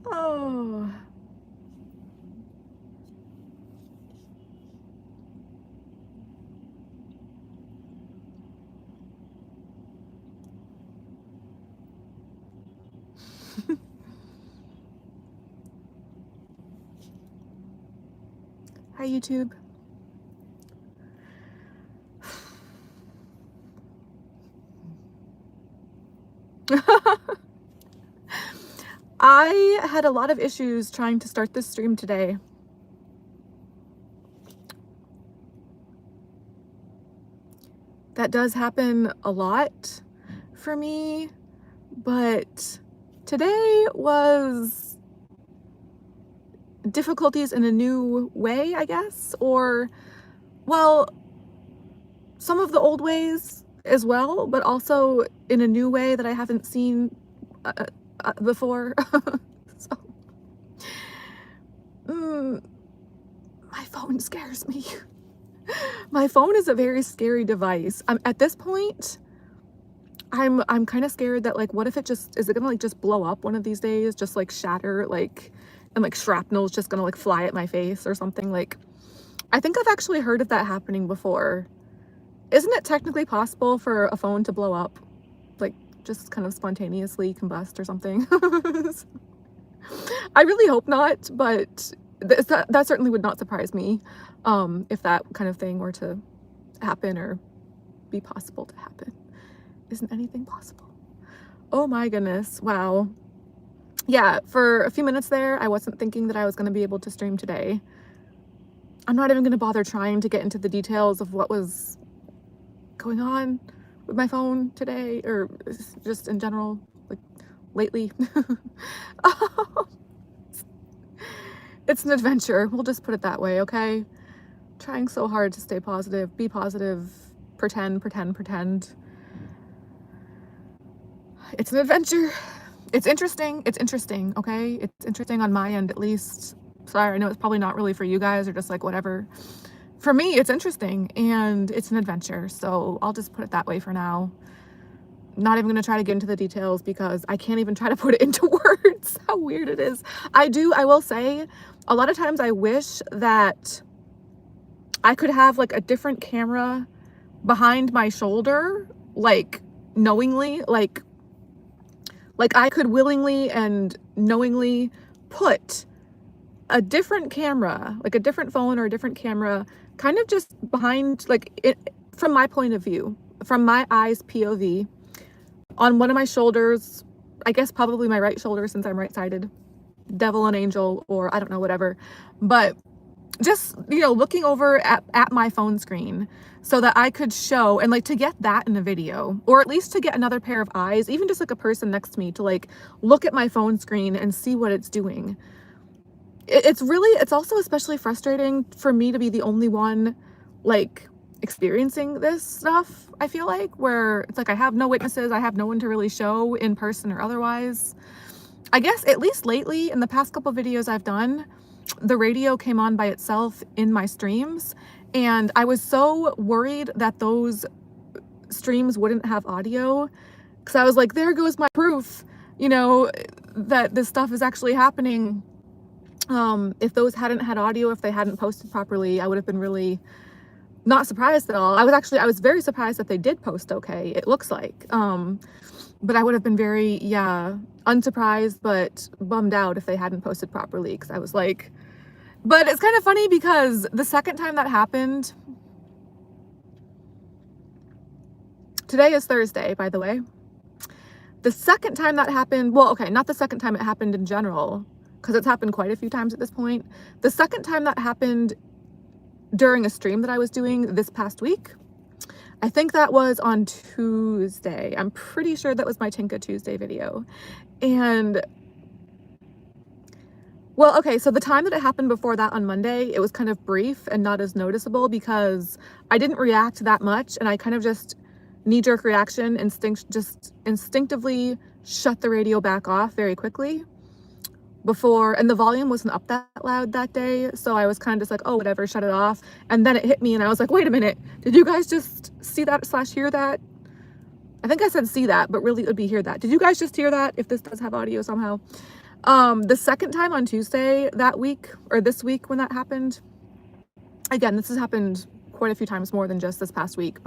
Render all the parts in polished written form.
Oh. Hi, YouTube. I had a lot of issues trying to start this stream today. That does happen a lot for me, but today was difficulties in a new way, I guess, or, well, some of the old ways as well, but also in a new way that I haven't seen before. So, my phone scares me. My phone is a very scary device. At this point, I'm kind of scared that, like, what if it just, is it gonna like just blow up one of these days, just like shatter, like, and like shrapnel's just gonna like fly at my face or something. Like, I think I've actually heard of that happening before. Isn't it technically possible for a phone to blow up, like just kind of spontaneously combust or something? I really hope not, but that certainly would not surprise me if that kind of thing were to happen or be possible to happen. Isn't anything possible? Oh my goodness. Wow. Yeah, for a few minutes there, I wasn't thinking that I was going to be able to stream today. I'm not even going to bother trying to get into the details of what was going on with my phone today, or just in general, like lately. It's an adventure. We'll just put it that way, okay? Trying so hard to stay positive, be positive, pretend. It's an adventure. It's interesting, okay? It's interesting on my end, at least. Sorry, I know it's probably not really for you guys, or just like whatever. For me, it's interesting, and it's an adventure, so I'll just put it that way for now. Not even gonna try to get into the details because I can't even try to put it into words, how weird it is. I will say, a lot of times I wish that I could have like a different camera behind my shoulder, like knowingly, like I could willingly and knowingly put a different camera, like a different phone or a different camera, kind of just behind, like it, from my point of view, from my eyes POV, on one of my shoulders, I guess probably my right shoulder since I'm right-sided, devil and angel, or I don't know, whatever, but just, you know, looking over at my phone screen so that I could show, and like to get that in a video, or at least to get another pair of eyes, even just like a person next to me to like look at my phone screen and see what it's doing. It's also especially frustrating for me to be the only one like experiencing this stuff, I feel like, where it's like I have no witnesses, I have no one to really show in person or otherwise. I guess at least lately, in the past couple videos I've done, the radio came on by itself in my streams, and I was so worried that those streams wouldn't have audio, because I was like, there goes my proof, you know, that this stuff is actually happening. If those hadn't had audio, if they hadn't posted properly, I would have been really not surprised at all. I was very surprised that they did post okay, it looks like. But I would have been very, yeah, unsurprised but bummed out if they hadn't posted properly, because I was like, but it's kind of funny because the second time that happened, today is Thursday, by the way. The second time that happened, well, okay, not the second time it happened in general, because it's happened quite a few times at this point. The second time that happened during a stream that I was doing this past week, I think that was on Tuesday. I'm pretty sure that was my Tinka Tuesday video. And, well, okay, so the time that it happened before that on Monday, it was kind of brief and not as noticeable because I didn't react that much, and I kind of just knee-jerk reaction, just instinctively shut the radio back off very quickly before, and the volume wasn't up that loud that day, so I was kind of just like, oh, whatever, shut it off. And then it hit me and I was like, wait a minute, did you guys just see that / hear that? I think I said see that, but really it would be hear that. Did you guys just hear that, if this does have audio somehow? The second time on Tuesday that week, or this week when that happened, again, this has happened quite a few times more than just this past week,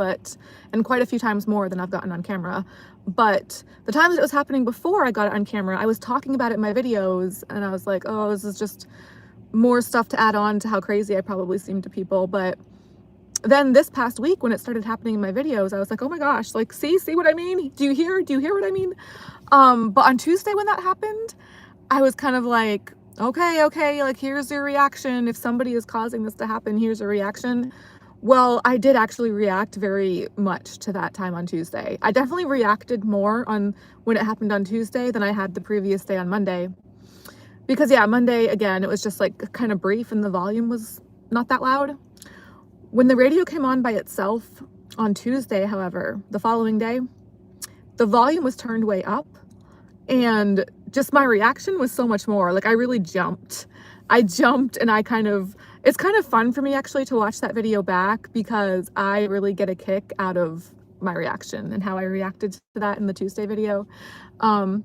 and quite a few times more than I've gotten on camera. But the time that it was happening before I got it on camera, I was talking about it in my videos, and I was like, oh, this is just more stuff to add on to how crazy I probably seem to people. But then this past week when it started happening in my videos, I was like, oh my gosh, like, see what I mean? Do you hear what I mean? But on Tuesday when that happened, I was kind of like, okay, like, here's your reaction. If somebody is causing this to happen, here's a reaction. Well, I did actually react very much to that time on Tuesday. I definitely reacted more on when it happened on Tuesday than I had the previous day on Monday. Because yeah, Monday, again, it was just like kind of brief and the volume was not that loud. When the radio came on by itself on Tuesday, however, the following day, the volume was turned way up, and just my reaction was so much more. Like, I really jumped. I jumped, and it's kind of fun for me actually to watch that video back, because I really get a kick out of my reaction and how I reacted to that in the Tuesday video. I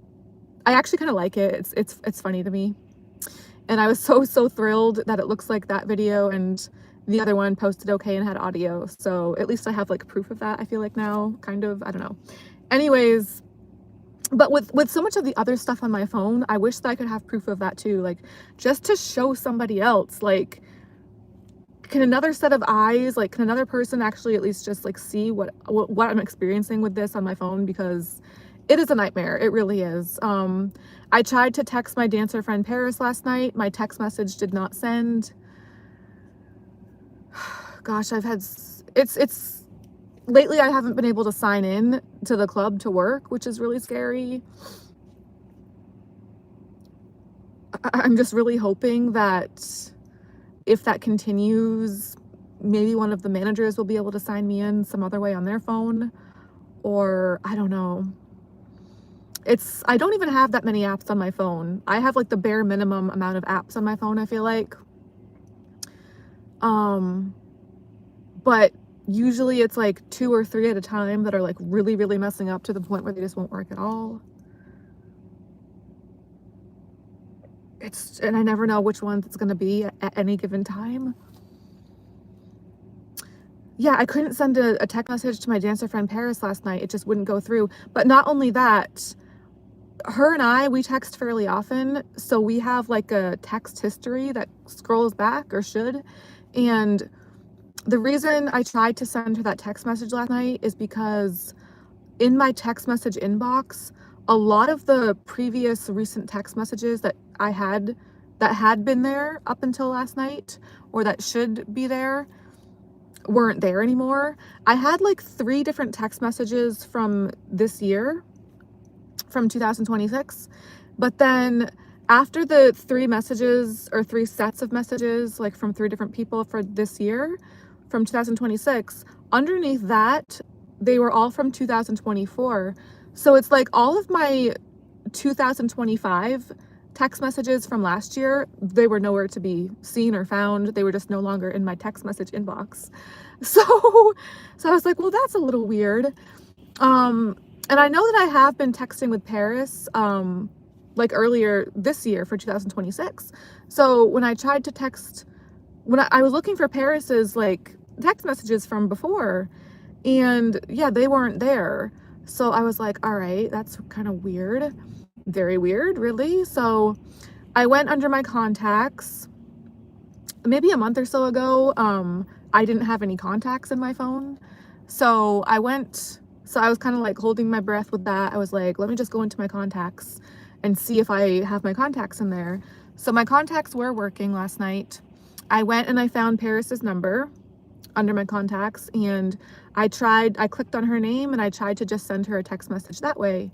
actually kind of like it. It's funny to me. And I was so thrilled that it looks like that video and the other one posted okay and had audio. So at least I have like proof of that, I feel like now, kind of, I don't know. Anyways, but with so much of the other stuff on my phone, I wish that I could have proof of that too, like just to show somebody else, like, can another set of eyes, like, can another person actually at least just like see what I'm experiencing with this on my phone, because it is a nightmare. It really is. I tried to text my dancer friend Paris last night. My text message did not send. Gosh, it's lately I haven't been able to sign in to the club to work, which is really scary. I'm just really hoping that if that continues, maybe one of the managers will be able to sign me in some other way on their phone, or I don't know. I don't even have that many apps on my phone. I have like the bare minimum amount of apps on my phone, I feel like. But usually it's like 2 or 3 at a time that are like really messing up to the point where they just won't work at all. And I never know which ones it's gonna be at any given time. Yeah, I couldn't send a text message to my dancer friend Paris last night. It just wouldn't go through. But not only that, her and we text fairly often, so we have like a text history that scrolls back, or should. And the reason I tried to send her that text message last night is because in my text message inbox, a lot of the previous recent text messages that had been there up until last night, or that should be there, weren't there anymore. I had like 3 different text messages from this year, from 2026, but then after the 3 messages, or 3 sets of messages, like from 3 different people for this year, from 2026, underneath that, they were all from 2024. So it's like all of my 2025 text messages from last year, they were nowhere to be seen or found. They were just no longer in my text message inbox. So I was like, well, that's a little weird. And I know that I have been texting with Paris, like earlier this year for 2026. So when I tried to text, when I was looking for Paris's like text messages from before, and yeah, they weren't there. So I was like, all right, that's kind of weird. Very weird, really. So I went under my contacts maybe a month or so ago. I didn't have any contacts in my phone. So I was kind of like holding my breath with that. I was like, let me just go into my contacts and see if I have my contacts in there. So my contacts were working last night. I went and I found Paris's number under my contacts, and I clicked on her name and I tried to just send her a text message that way.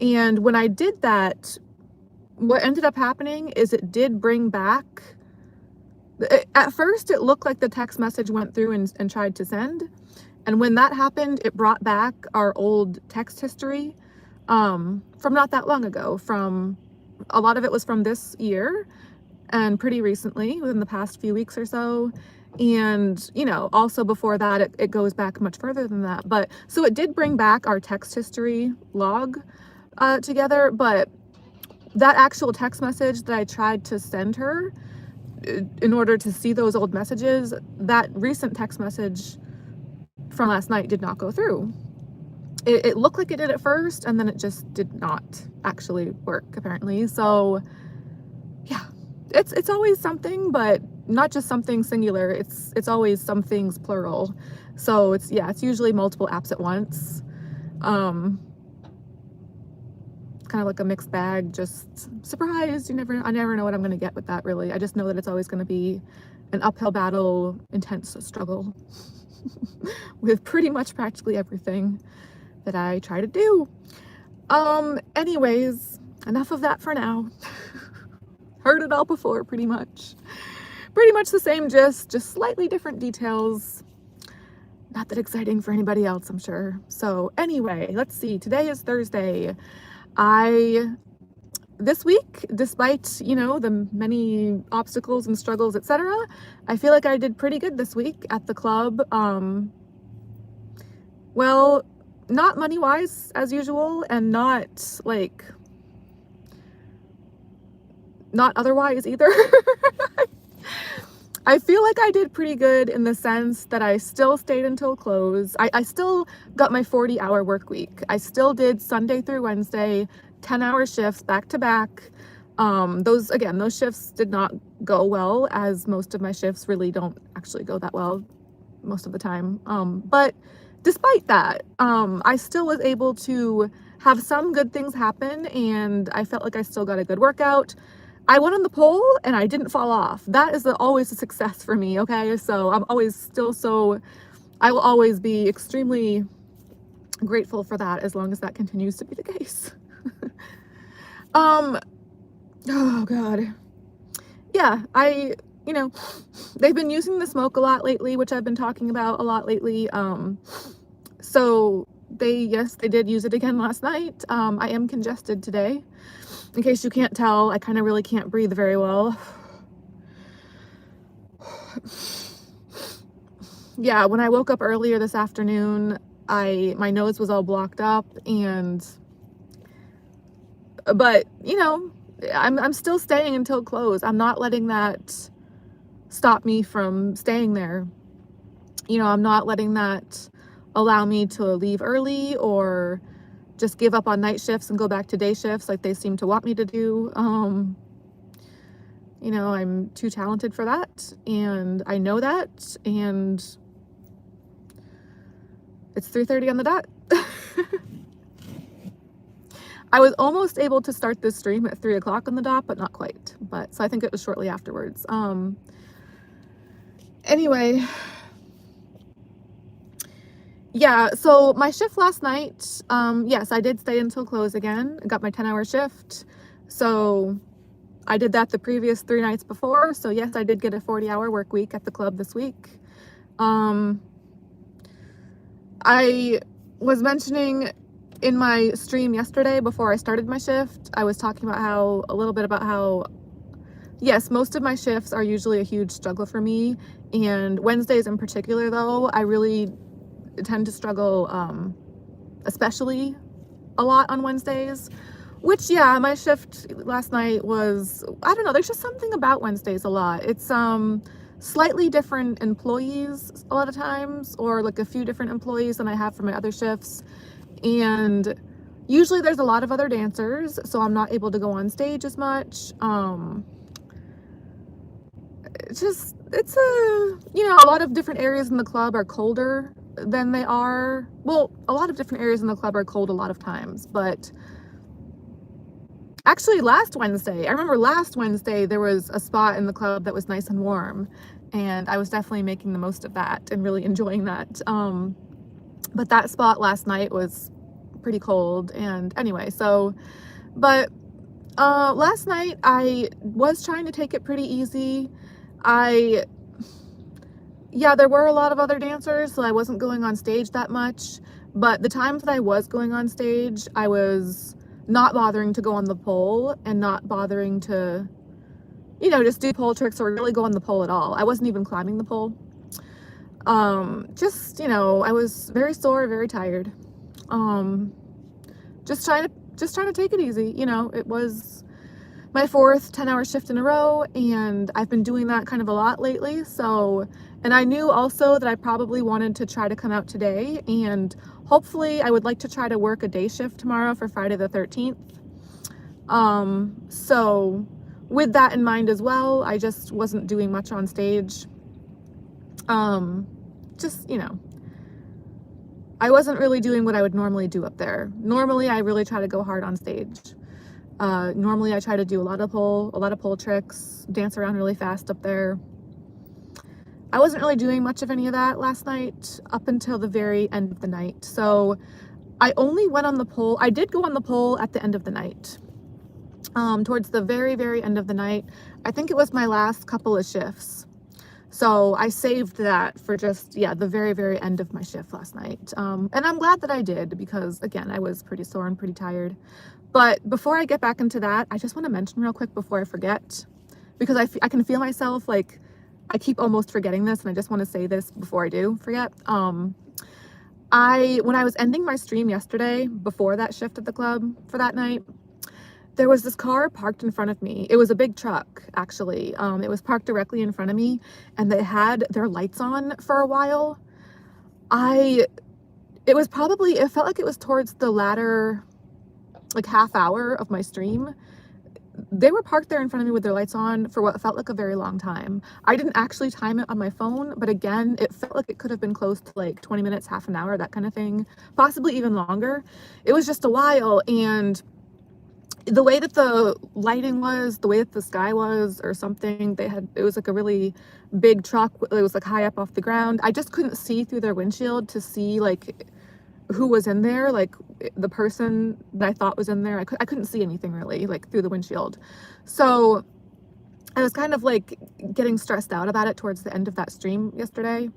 And when I did that, what ended up happening is it did bring back, at first it looked like the text message went through and tried to send. And when that happened, it brought back our old text history from not that long ago. A lot of it was from this year, and pretty recently, within the past few weeks or so. And, you know, also before that, it goes back much further than that. But so it did bring back our text history log together, but that actual text message that I tried to send her in order to see those old messages, that recent text message from last night did not go through. It looked like it did at first, and then it just did not actually work, apparently. So yeah, it's always something, but not just something singular. It's always some things plural. So it's usually multiple apps at once. Kind of like a mixed bag, just surprise. I never know what I'm gonna get with that, really. I just know that it's always gonna be an uphill battle, intense struggle with pretty much practically everything that I try to do. Anyways, enough of that for now. Heard it all before, pretty much. Pretty much the same gist, just slightly different details. Not that exciting for anybody else, I'm sure. So anyway, let's see. Today is Thursday. This week, despite, you know, the many obstacles and struggles, etc., I feel like I did pretty good this week at the club. Well, not money-wise, as usual, and not, like, not otherwise either. I feel like I did pretty good in the sense that I still stayed until close. I still got my 40-hour work week. I still did Sunday through Wednesday, 10-hour shifts back to back. Those shifts did not go well, as most of my shifts really don't actually go that well most of the time. But despite that, I still was able to have some good things happen, and I felt like I still got a good workout. I went on the pole and I didn't fall off. That is always a success for me, okay? So I will always be extremely grateful for that as long as that continues to be the case. Oh God. Yeah, you know, they've been using the smoke a lot lately, which I've been talking about a lot lately. So they did use it again last night. I am congested today. In case you can't tell, I kind of really can't breathe very well. Yeah, when I woke up earlier this afternoon, my nose was all blocked up, but you know, I'm still staying until close. I'm not letting that stop me from staying there. You know, I'm not letting that allow me to leave early or just give up on night shifts and go back to day shifts like they seem to want me to do. You know, I'm too talented for that, and I know that, and it's 3:30 on the dot. I was almost able to start this stream at 3 o'clock on the dot, but not quite. So I think it was shortly afterwards. Anyway, yeah, so my shift last night, yes, I did stay until close again. I got my 10-hour shift. So I did that the previous 3 nights before. So yes, I did get a 40-hour work week at the club this week. I was mentioning in my stream yesterday before I started my shift, I was talking about a little bit about how, yes, most of my shifts are usually a huge struggle for me. And Wednesdays in particular, though, I really tend to struggle, especially a lot on Wednesdays. Which, yeah, my shift last night was, I don't know, there's just something about Wednesdays a lot. It's slightly different employees a lot of times, or like a few different employees than I have for my other shifts. And usually there's a lot of other dancers, so I'm not able to go on stage as much. It's you know, a lot of different areas in the club are colder than they are, well, a lot of different areas in the club are cold a lot of times, but actually I remember last Wednesday there was a spot in the club that was nice and warm, and I was definitely making the most of that and really enjoying that. But that spot last night was pretty cold, and anyway, but last night I was trying to take it pretty easy. Yeah, there were a lot of other dancers, so I wasn't going on stage that much, but the times that I was going on stage, I was not bothering to go on the pole and not bothering to, you know, just do pole tricks or really go on the pole at all. I wasn't even climbing the pole. Just, you know, I was very sore, very tired. Um, just trying to take it easy. You know, it was my fourth 10-hour shift in a row, and I've been doing that kind of a lot lately. So, and I knew also that I probably wanted to try to come out today, and hopefully I would like to try to work a day shift tomorrow for Friday the 13th. So with that in mind as well, I just wasn't doing much on stage. Just, you know, I wasn't really doing what I would normally do up there. Normally, I really try to go hard on stage. Normally I try to do a lot of pole tricks, dance around really fast up there. I wasn't really doing much of any of that last night up until the very end of the night. So I only went on the pole. I did go on the pole at the end of the night. Towards the very, very end of the night. I think it was my last couple of shifts. So I saved that for just, yeah, the very, very end of my shift last night. And I'm glad that I did because, again, I was pretty sore and pretty tired. But before I get back into that, I just want to mention real quick before I forget, because I can feel myself, like, I keep almost forgetting this, and I just want to say this before I do forget. When I was ending my stream yesterday, before that shift at the club for that night, there was this car parked in front of me. It was a big truck, actually. It was parked directly in front of me, and they had their lights on for a while. It felt like it was towards the latter, like, half hour of my stream. They were parked there in front of me with their lights on for what felt like a very long time. I didn't actually time it on my phone, but again, it felt like it could have been close to like 20 minutes, half an hour, that kind of thing, possibly even longer. It was just a while, and the way that the lighting was, the way that the sky was or something, it was like a really big truck. It was like high up off the ground. I just couldn't see through their windshield to see like who was in there, like the person that I thought was in there. I couldn't see anything really, like through the windshield. So I was kind of like getting stressed out about it towards the end of that stream yesterday.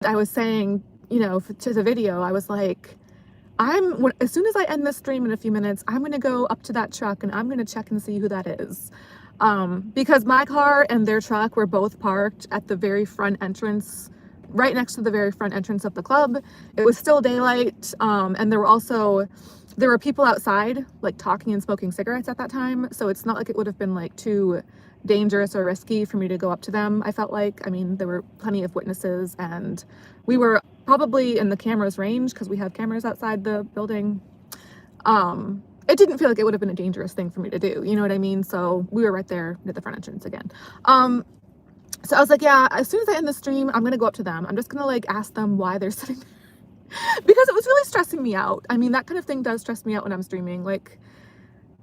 I was saying, you know, to the video, I was like, as soon as I end this stream in a few minutes, I'm going to go up to that truck and I'm going to check and see who that is. Because my car and their truck were both parked at the very front entrance, right next to the very front entrance of the club. It was still daylight, and there were people outside, like, talking and smoking cigarettes at that time, so it's not like it would have been, like, too dangerous or risky for me to go up to them, I felt like. I mean, there were plenty of witnesses, and we were probably in the camera's range, because we have cameras outside the building. It didn't feel like it would have been a dangerous thing for me to do, you know what I mean? So we were right there at the front entrance again. So I was like, yeah, as soon as I end the stream, I'm going to go up to them. I'm just going to like ask them why they're sitting there. Because it was really stressing me out. I mean, that kind of thing does stress me out when I'm streaming. Like,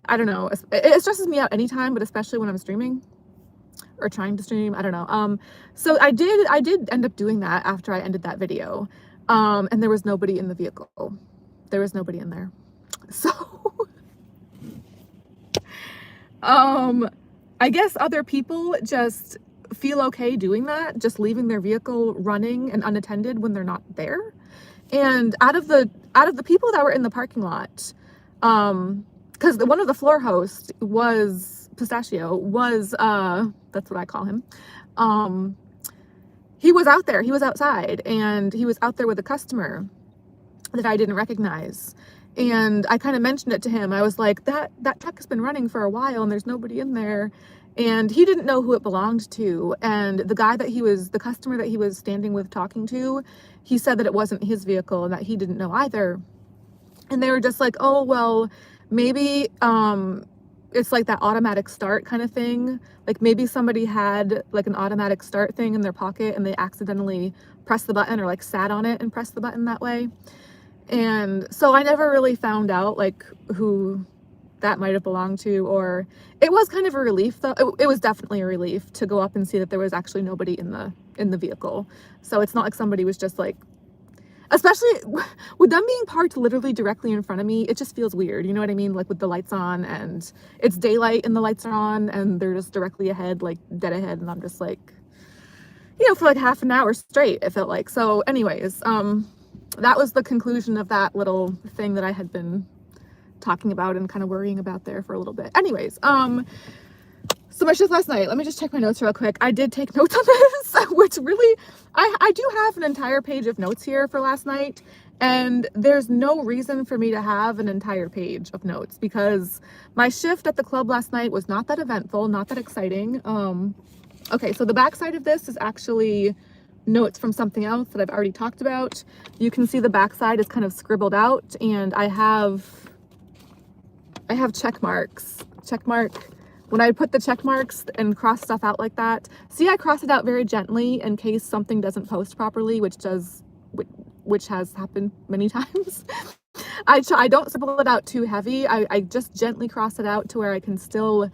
I don't know. It stresses me out anytime, but especially when I'm streaming or trying to stream. I don't know. So I did end up doing that after I ended that video. And there was nobody in the vehicle. There was nobody in there. So, I guess other people just feel okay doing that, just leaving their vehicle running and unattended when they're not there. And out of the people that were in the parking lot, because one of the floor hosts was Pistachio, that's what I call him. He was out there, he was outside, and he was out there with a customer that I didn't recognize. And I kind of mentioned it to him. I was like, that truck has been running for a while and there's nobody in there. And he didn't know who it belonged to. And the customer that he was standing with talking to, he said that it wasn't his vehicle and that he didn't know either. And they were just like, oh, well, maybe it's like that automatic start kind of thing. Like maybe somebody had like an automatic start thing in their pocket and they accidentally pressed the button or like sat on it and pressed the button that way. And so I never really found out like who that might have belonged to, or it was kind of a relief though. It was definitely a relief to go up and see that there was actually nobody in the vehicle. So it's not like somebody was just like, especially with them being parked literally directly in front of me, it just feels weird, you know what I mean? Like with the lights on and it's daylight and the lights are on and they're just directly ahead, like dead ahead, and I'm just like, you know, for like half an hour straight, it felt like. So anyways, that was the conclusion of that little thing that I had been talking about and kind of worrying about there for a little bit. Anyways, So my shift last night, let me just check my notes real quick. I did take notes on this, which really, I do have an entire page of notes here for last night, and there's no reason for me to have an entire page of notes because my shift at the club last night was not that eventful, not that exciting. Okay, so the backside of this is actually notes from something else that I've already talked about. You can see the backside is kind of scribbled out, and I have check marks. Check mark. When I put the check marks and cross stuff out like that, see, I cross it out very gently in case something doesn't post properly, which has happened many times. I don't scribble it out too heavy. I just gently cross it out to where I can still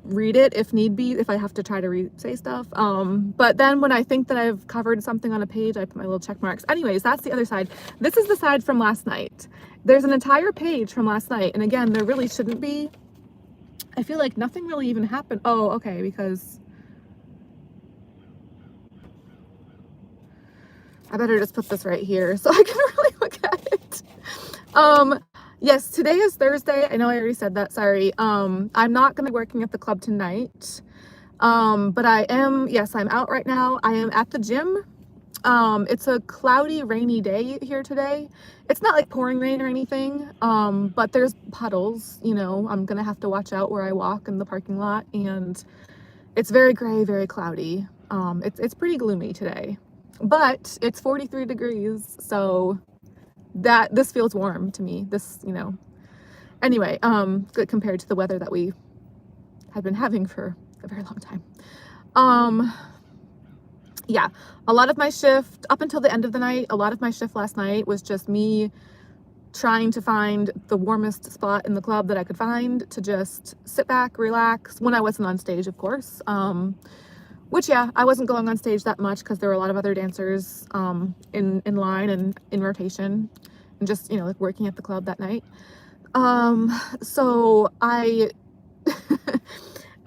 read it if need be, if I have to try to say stuff. But then when I think that I've covered something on a page, I put my little check marks. Anyways, that's the other side. This is the side from last night. There's an entire page from last night, and again, there really shouldn't be. I feel like nothing really even happened. Oh, okay, because I better just put this right here so I can really look at it. Yes, today is Thursday. I know I already said that, sorry. I'm not gonna be working at the club tonight. But I am, yes, I'm out right now. I am at the gym. It's a cloudy, rainy day here today. It's not like pouring rain or anything, but there's puddles, you know. I'm gonna have to watch out where I walk in the parking lot, and it's very gray, very cloudy. It's pretty gloomy today, but it's 43 degrees, so this feels warm to me. This, you know, anyway, good compared to the weather that we have been having for a very long time. Yeah, a lot of my shift up until the end of the night, a lot of my shift last night was just me trying to find the warmest spot in the club that I could find to just sit back, relax, when I wasn't on stage, of course. Which, yeah, I wasn't going on stage that much because there were a lot of other dancers in line and in rotation, and just, you know, like working at the club that night. So I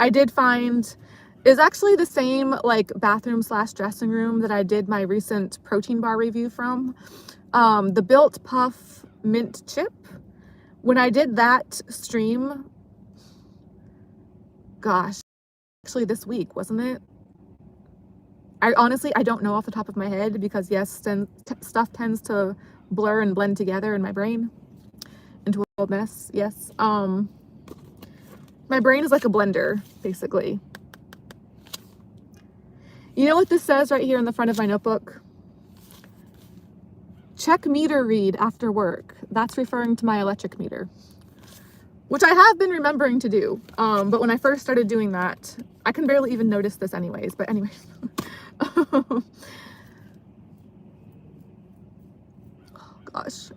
I did find is actually the same like bathroom / dressing room that I did my recent protein bar review from. The Built Puff Mint Chip. When I did that stream, gosh, actually this week, wasn't it? I honestly, I don't know off the top of my head because yes, stuff tends to blur and blend together in my brain into a mess. Yes. My brain is like a blender, basically. You know what this says right here in the front of my notebook? Check meter read after work. That's referring to my electric meter, which I have been remembering to do. But when I first started doing that, I can barely even notice this anyways, but anyways. Oh gosh.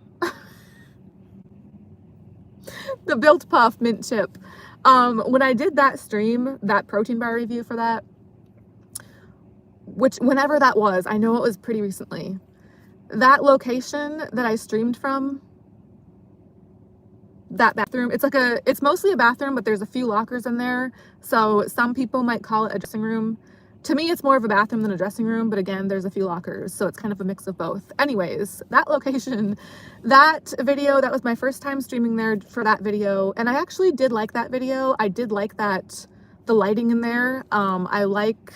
The Built Puff Mint Chip. When I did that stream, that protein bar review for that, which whenever that was, I know it was pretty recently, that location that I streamed from, that bathroom, it's mostly a bathroom, but there's a few lockers in there, so some people might call it a dressing room. To me, it's more of a bathroom than a dressing room, but again, there's a few lockers, so it's kind of a mix of both. Anyways, that location, that video, that was my first time streaming there for that video, and I actually did like that video. I did like that, the lighting in there. I like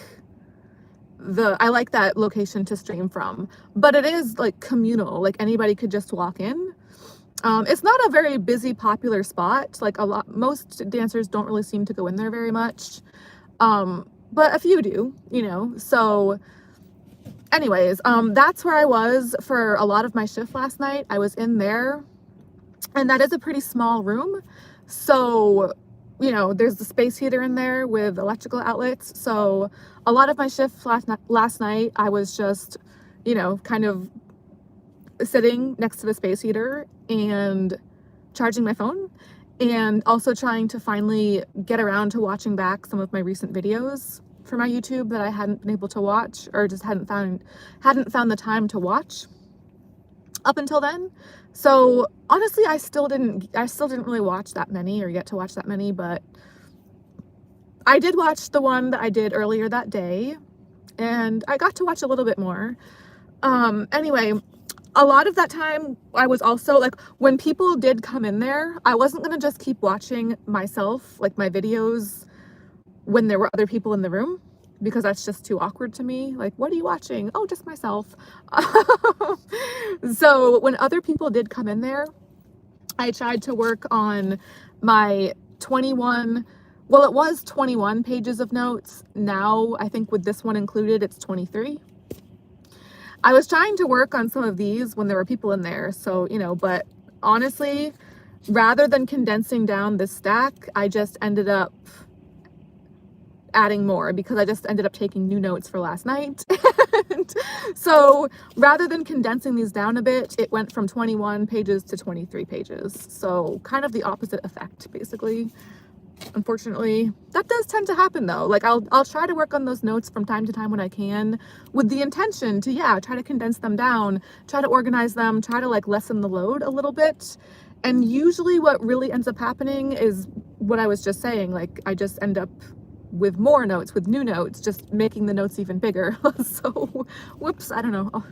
that location to stream from, but it is like communal, like anybody could just walk in. It's not a very busy, popular spot. Like most dancers don't really seem to go in there very much. But a few do, you know, so anyways, that's where I was for a lot of my shift last night. I was in there, and that is a pretty small room. So, you know, there's the space heater in there with electrical outlets. So a lot of my shift last night, I was just, you know, kind of sitting next to the space heater and charging my phone, and also trying to finally get around to watching back some of my recent videos for my YouTube that I hadn't been able to watch, or just hadn't found the time to watch up until then. So honestly, I still didn't really watch that many or get to watch that many, but I did watch the one that I did earlier that day, and I got to watch a little bit more. Anyway, a lot of that time I was also like, when people did come in there, I wasn't gonna just keep watching myself, like my videos when there were other people in the room, because that's just too awkward to me. Like, what are you watching? Oh, just myself. So when other people did come in there, I tried to work on my 21, well, it was 21 pages of notes. Now, I think with this one included, it's 23. I was trying to work on some of these when there were people in there. So, you know, but honestly, rather than condensing down this stack, I just ended up adding more because I just ended up taking new notes for last night. And so rather than condensing these down a bit, it went from 21 pages to 23 pages. So kind of the opposite effect, basically. Unfortunately, that does tend to happen though. Like I'll try to work on those notes from time to time when I can, with the intention to, yeah, try to condense them down, try to organize them, try to like lessen the load a little bit. And usually what really ends up happening is what I was just saying. Like I just end up with more notes, with new notes, just making the notes even bigger. So, whoops, I don't know. Oh,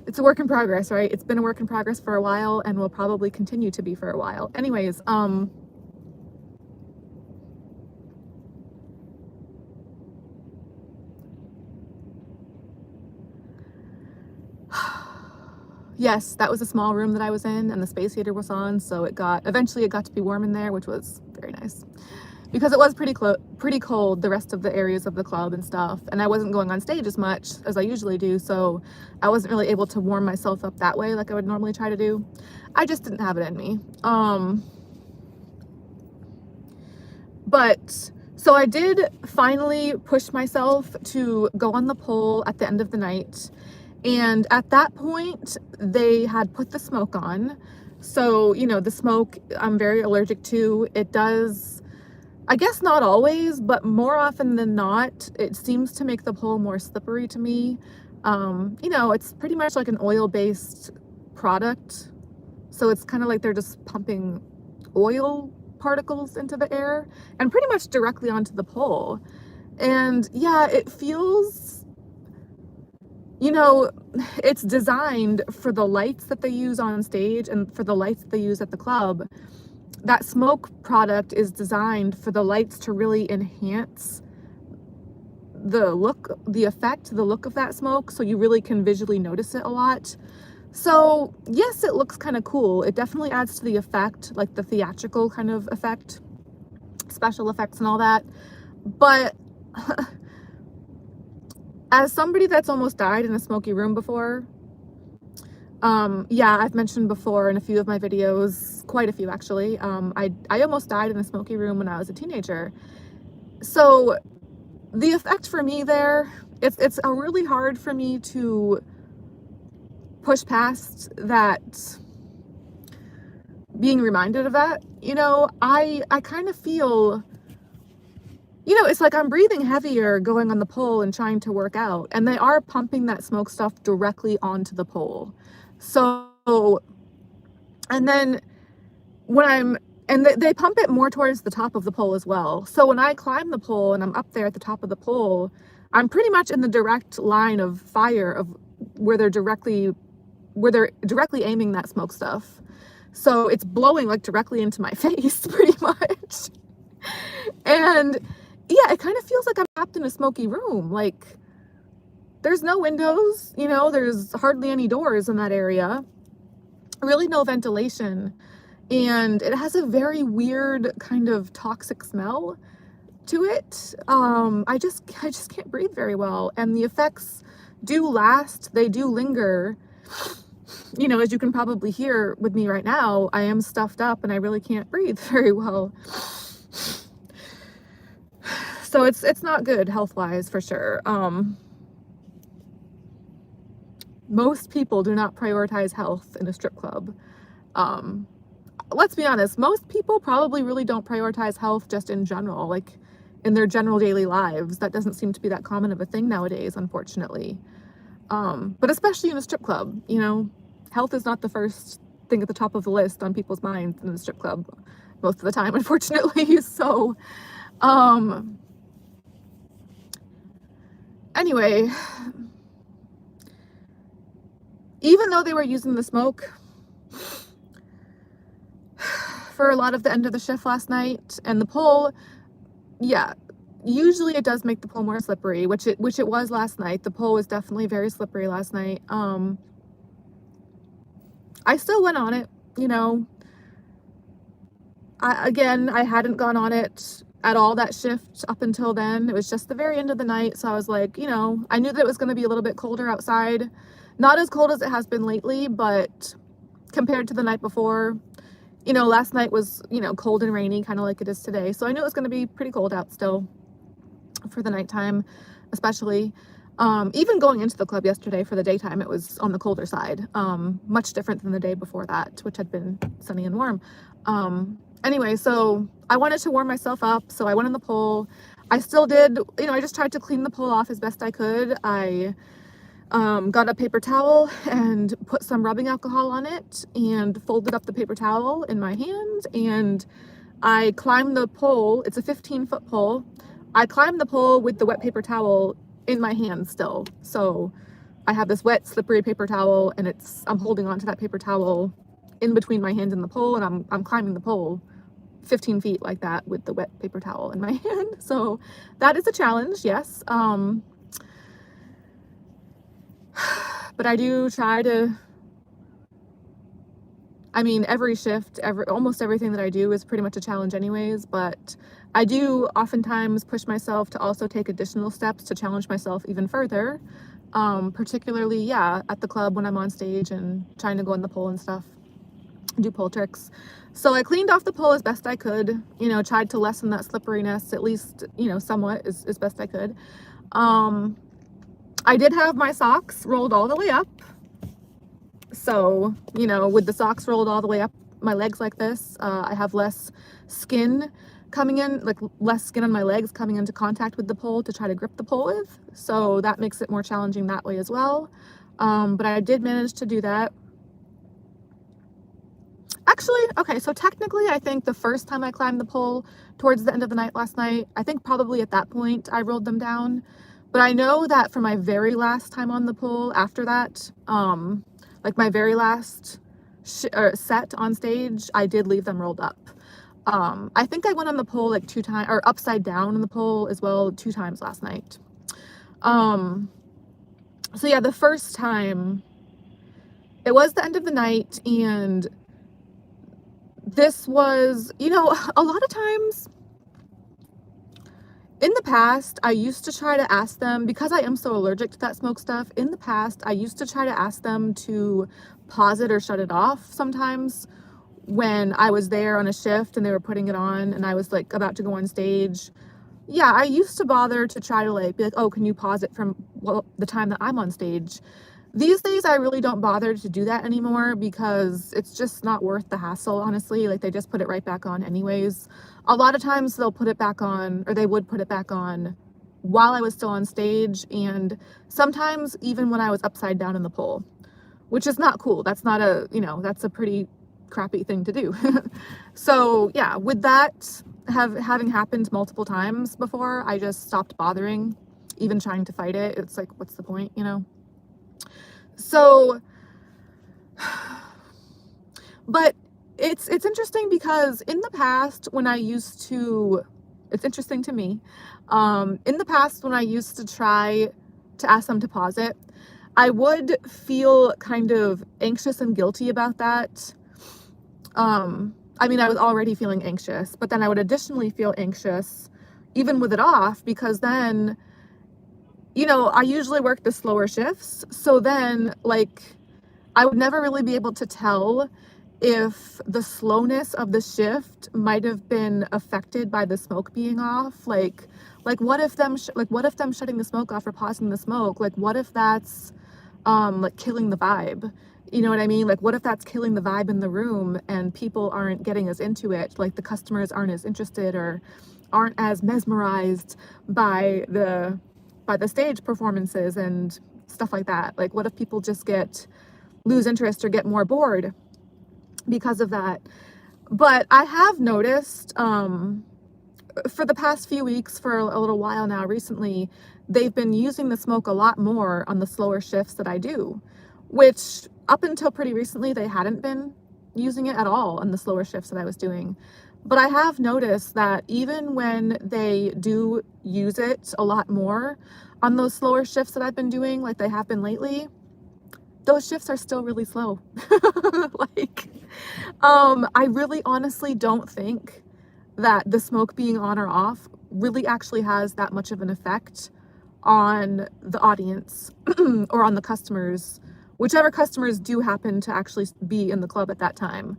it's a work in progress, right? It's been a work in progress for a while and will probably continue to be for a while. Anyways, yes, that was a small room that I was in and the space heater was on, so eventually it got to be warm in there, which was very nice. Because it was pretty cold the rest of the areas of the club and stuff, and I wasn't going on stage as much as I usually do, so I wasn't really able to warm myself up that way like I would normally try to do. I just didn't have it in me. But so I did finally push myself to go on the pole at the end of the night, and at that point they had put the smoke on. So, you know, the smoke I'm very allergic to. It does, I guess not always, but more often than not, it seems to make the pole more slippery to me. You know, it's pretty much like an oil-based product. So it's kind of like they're just pumping oil particles into the air and pretty much directly onto the pole. And yeah, it feels, you know, it's designed for the lights that they use on stage and for the lights that they use at the club. That smoke product is designed for the lights to really enhance the look, the effect, the look of that smoke, so you really can visually notice it a lot. So yes, it looks kind of cool. It definitely adds to the effect, like the theatrical kind of effect, special effects and all that. But as somebody that's almost died in a smoky room before, yeah, I've mentioned before in a few of my videos, quite a few actually, I almost died in a smoky room when I was a teenager. So the effect for me there, it's really hard for me to push past that, being reminded of that. You know, I kind of feel, you know, it's like I'm breathing heavier going on the pole and trying to work out, and they are pumping that smoke stuff directly onto the pole. So, and then and they pump it more towards the top of the pole as well. So when I climb the pole and I'm up there at the top of the pole, I'm pretty much in the direct line of fire of where they're directly aiming that smoke stuff. So it's blowing like directly into my face pretty much. And yeah, it kind of feels like I'm trapped in a smoky room. Like there's no windows, you know, there's hardly any doors in that area, really no ventilation, and it has a very weird kind of toxic smell to it. I just can't breathe very well, and the effects do last, they do linger. You know, as you can probably hear with me right now, I am stuffed up and I really can't breathe very well. So it's not good health-wise for sure. Most people do not prioritize health in a strip club. Let's be honest, most people probably really don't prioritize health just in general, like in their general daily lives. That doesn't seem to be that common of a thing nowadays, unfortunately. But especially in a strip club, you know, health is not the first thing at the top of the list on people's minds in a strip club most of the time, unfortunately. So, anyway, even though they were using the smoke for a lot of the end of the shift last night, and the pole, yeah, usually it does make the pole more slippery, which it was last night. The pole was definitely very slippery last night. I still went on it, you know. I hadn't gone on it at all that shift up until then. It was just the very end of the night, so I was like, you know, I knew that it was going to be a little bit colder outside. Not as cold as it has been lately, but compared to the night before, you know, last night was, you know, cold and rainy, kind of like it is today. So I knew it was going to be pretty cold out still for the nighttime, especially. Even going into the club yesterday for the daytime, it was on the colder side, much different than the day before that, which had been sunny and warm. Anyway, so I wanted to warm myself up, so I went on the pole. I still did, you know, I just tried to clean the pole off as best I could. I got a paper towel and put some rubbing alcohol on it and folded up the paper towel in my hand, and I climbed the pole. It's a 15-foot pole. I climbed the pole with the wet paper towel in my hand still. So I have this wet, slippery paper towel, and I'm holding onto that paper towel in between my hands and the pole, and I'm climbing the pole 15 feet like that with the wet paper towel in my hand. So that is a challenge, yes. But I do try to, I mean, every shift, almost everything that I do is pretty much a challenge anyways, but I do oftentimes push myself to also take additional steps to challenge myself even further. Particularly, yeah, at the club when I'm on stage and trying to go on the pole and stuff, do pole tricks. So I cleaned off the pole as best I could, you know, tried to lessen that slipperiness, at least, you know, somewhat as best I could. I did have my socks rolled all the way up. So, you know, with the socks rolled all the way up my legs like this, I have less skin coming in, like less skin on my legs coming into contact with the pole to try to grip the pole with. So that makes it more challenging that way as well. But I did manage to do that. Actually, okay, so technically I think the first time I climbed the pole towards the end of the night last night, I think probably at that point I rolled them down. But I know that for my very last time on the pole after that, like my very last set on stage, I did leave them rolled up. I think I went on the pole like 2 times, or upside down on the pole as well 2 times last night. So yeah, the first time, it was the end of the night, and this was, you know, a lot of times in the past, I used to try to ask them, because I am so allergic to that smoke stuff, in the past, I used to try to ask them to pause it or shut it off sometimes when I was there on a shift and they were putting it on and I was like about to go on stage. Yeah, I used to bother to try to like be like, oh, can you pause it from, well, the time that I'm on stage? These days, I really don't bother to do that anymore because it's just not worth the hassle, honestly. Like, they just put it right back on anyways. A lot of times they'll put it back on, or they would put it back on while I was still on stage, and sometimes even when I was upside down in the pole, which is not cool. That's not a, you know, that's a pretty crappy thing to do. So yeah, with that having happened multiple times before, I just stopped bothering, even trying to fight it. It's like, what's the point, you know? So, but it's interesting because in the past when I used to, it's interesting to me, in the past when I used to try to ask them to pause it, I would feel kind of anxious and guilty about that. I mean, I was already feeling anxious, but then I would additionally feel anxious even with it off, because then, you know, I usually work the slower shifts. So then, like, I would never really be able to tell if the slowness of the shift might have been affected by the smoke being off. Like what if them shutting the smoke off or pausing the smoke, like what if that's like killing the vibe? You know what I mean? Like, what if that's killing the vibe in the room and people aren't getting as into it? Like, the customers aren't as interested or aren't as mesmerized by the stage performances and stuff like that. Like, what if people just lose interest or get more bored because of that? But I have noticed for the past few weeks, for a little while now, recently, they've been using the smoke a lot more on the slower shifts that I do, which up until pretty recently, they hadn't been using it at all on the slower shifts that I was doing. But I have noticed that even when they do use it a lot more on those slower shifts that I've been doing, like they have been lately, those shifts are still really slow. Like, I really honestly don't think that the smoke being on or off really actually has that much of an effect on the audience or on the customers, whichever customers do happen to actually be in the club at that time.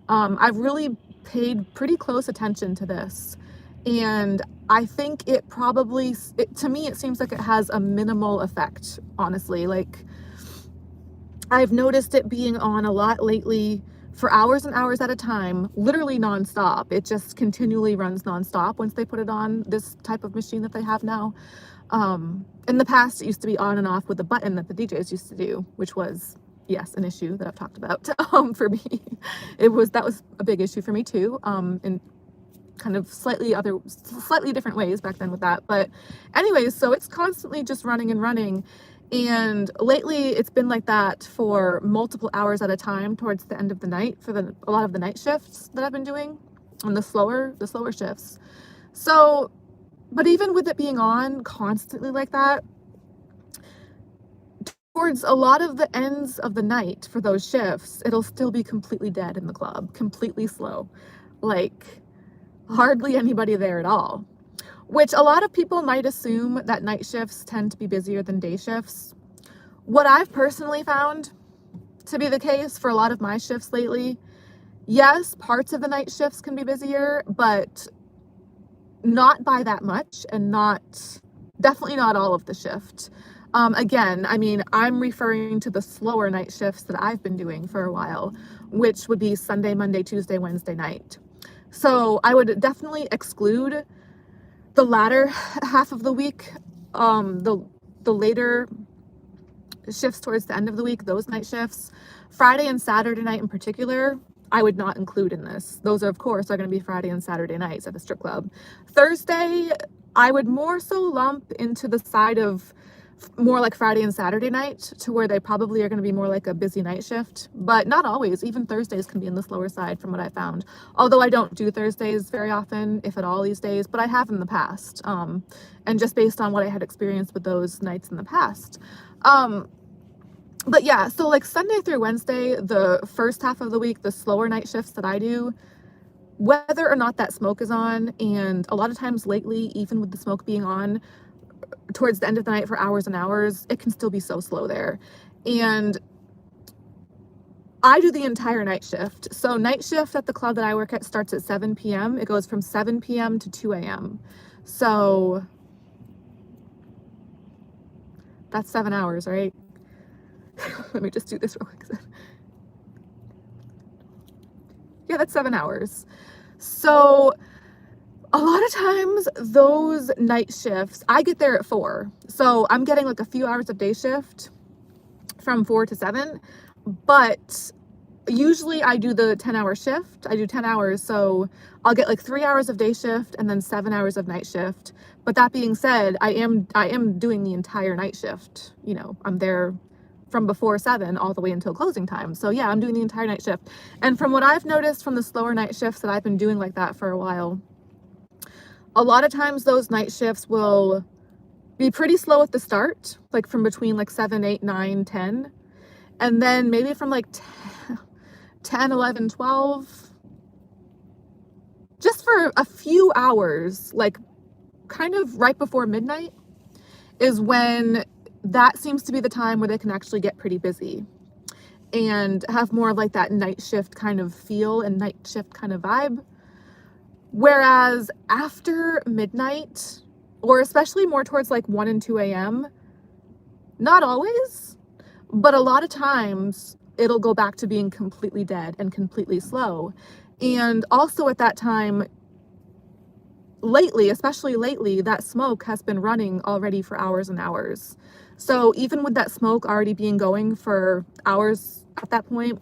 I've really paid pretty close attention to this, and I think it probably, to me, it seems like it has a minimal effect, honestly. Like, I've noticed it being on a lot lately for hours and hours at a time, literally nonstop. It just continually runs nonstop once they put it on, this type of machine that they have now. In the past, it used to be on and off with a button that the DJs used to do, which was, yes, an issue that I've talked about for me. That was a big issue for me too, in kind of slightly different ways back then with that. But anyways, so it's constantly just running and running. And lately it's been like that for multiple hours at a time towards the end of the night for a lot of the night shifts that I've been doing on the slower shifts. So, but even with it being on constantly like that, towards a lot of the ends of the night for those shifts, it'll still be completely dead in the club, completely slow. Like, hardly anybody there at all. Which a lot of people might assume that night shifts tend to be busier than day shifts. What I've personally found to be the case for a lot of my shifts lately, yes, parts of the night shifts can be busier, but not by that much, and definitely not all of the shift. Again, I mean, I'm referring to the slower night shifts that I've been doing for a while, which would be Sunday, Monday, Tuesday, Wednesday night. So I would definitely exclude the latter half of the week, the later shifts towards the end of the week, those night shifts. Friday and Saturday night in particular, I would not include in this. Those are, of course, are going to be Friday and Saturday nights at the strip club. Thursday, I would more so lump into the side of more like Friday and Saturday night, to where they probably are going to be more like a busy night shift, but not always. Even Thursdays can be in the slower side from what I found. Although I don't do Thursdays very often, if at all these days, but I have in the past. And just based on what I had experienced with those nights in the past. But yeah, so like Sunday through Wednesday, the first half of the week, the slower night shifts that I do, whether or not that smoke is on, and a lot of times lately, even with the smoke being on, towards the end of the night for hours and hours, it can still be so slow there. And I do the entire night shift. So night shift at the club that I work at starts at 7 p.m. It goes from 7 p.m. to 2 a.m. So that's 7 hours, right? Let me just do this real quick. Yeah, that's 7 hours. So a lot of times those night shifts, I get there at 4. So I'm getting like a few hours of day shift from 4 to 7, but usually I do the 10-hour shift. I do 10 hours, so I'll get like 3 hours of day shift and then 7 hours of night shift. But that being said, I am doing the entire night shift. You know, I'm there from before 7 all the way until closing time. So yeah, I'm doing the entire night shift. And from what I've noticed from the slower night shifts that I've been doing like that for a while, a lot of times those night shifts will be pretty slow at the start, like from between like 7, 8, 9, 10. And then maybe from like 10, 11, 12, just for a few hours, like kind of right before midnight, is when that seems to be the time where they can actually get pretty busy and have more of like that night shift kind of feel and night shift kind of vibe. Whereas after midnight, or especially more towards like 1 and 2 a.m., not always, but a lot of times it'll go back to being completely dead and completely slow. And also at that time, lately, especially lately, that smoke has been running already for hours and hours. So even with that smoke already being going for hours at that point,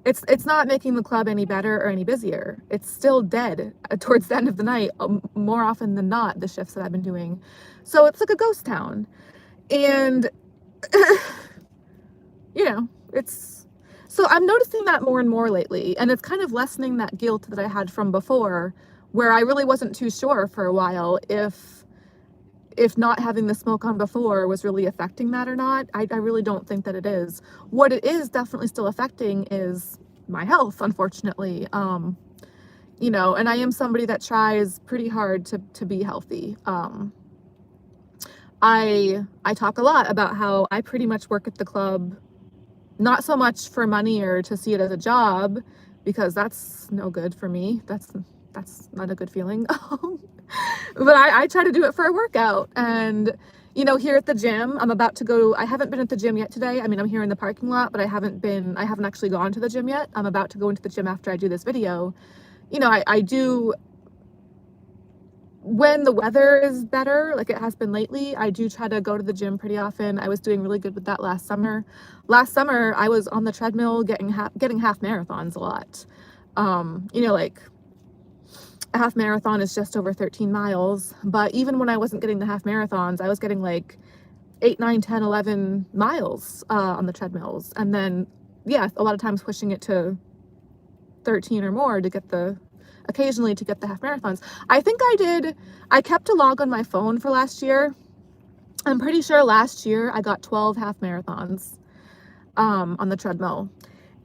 it's not making the club any better or any busier. It's still dead towards the end of the night, more often than not, the shifts that I've been doing. So it's like a ghost town. And, you know, so I'm noticing that more and more lately. And it's kind of lessening that guilt that I had from before where I really wasn't too sure for a while if not having the smoke on before was really affecting that or not. I really don't think that it is. What it is definitely still affecting is my health, unfortunately. You know, and I am somebody that tries pretty hard to be healthy. I talk a lot about how I pretty much work at the club, not so much for money or to see it as a job, because that's no good for me. That's not a good feeling. But I try to do it for a workout. And, you know, here at the gym, I'm about to go, I haven't been at the gym yet today. I mean, I'm here in the parking lot, but I haven't actually gone to the gym yet. I'm about to go into the gym after I do this video. You know, I do, when the weather is better, like it has been lately, I do try to go to the gym pretty often. I was doing really good with that last summer. Last summer, I was on the treadmill getting half marathons a lot. You know, like a half marathon is just over 13 miles. But even when I wasn't getting the half marathons, I was getting like 8, 9, 10, 11 miles on the treadmills. And then, yeah, a lot of times pushing it to 13 or more to get occasionally to get the half marathons. I think I kept a log on my phone for last year. I'm pretty sure last year I got 12 half marathons on the treadmill.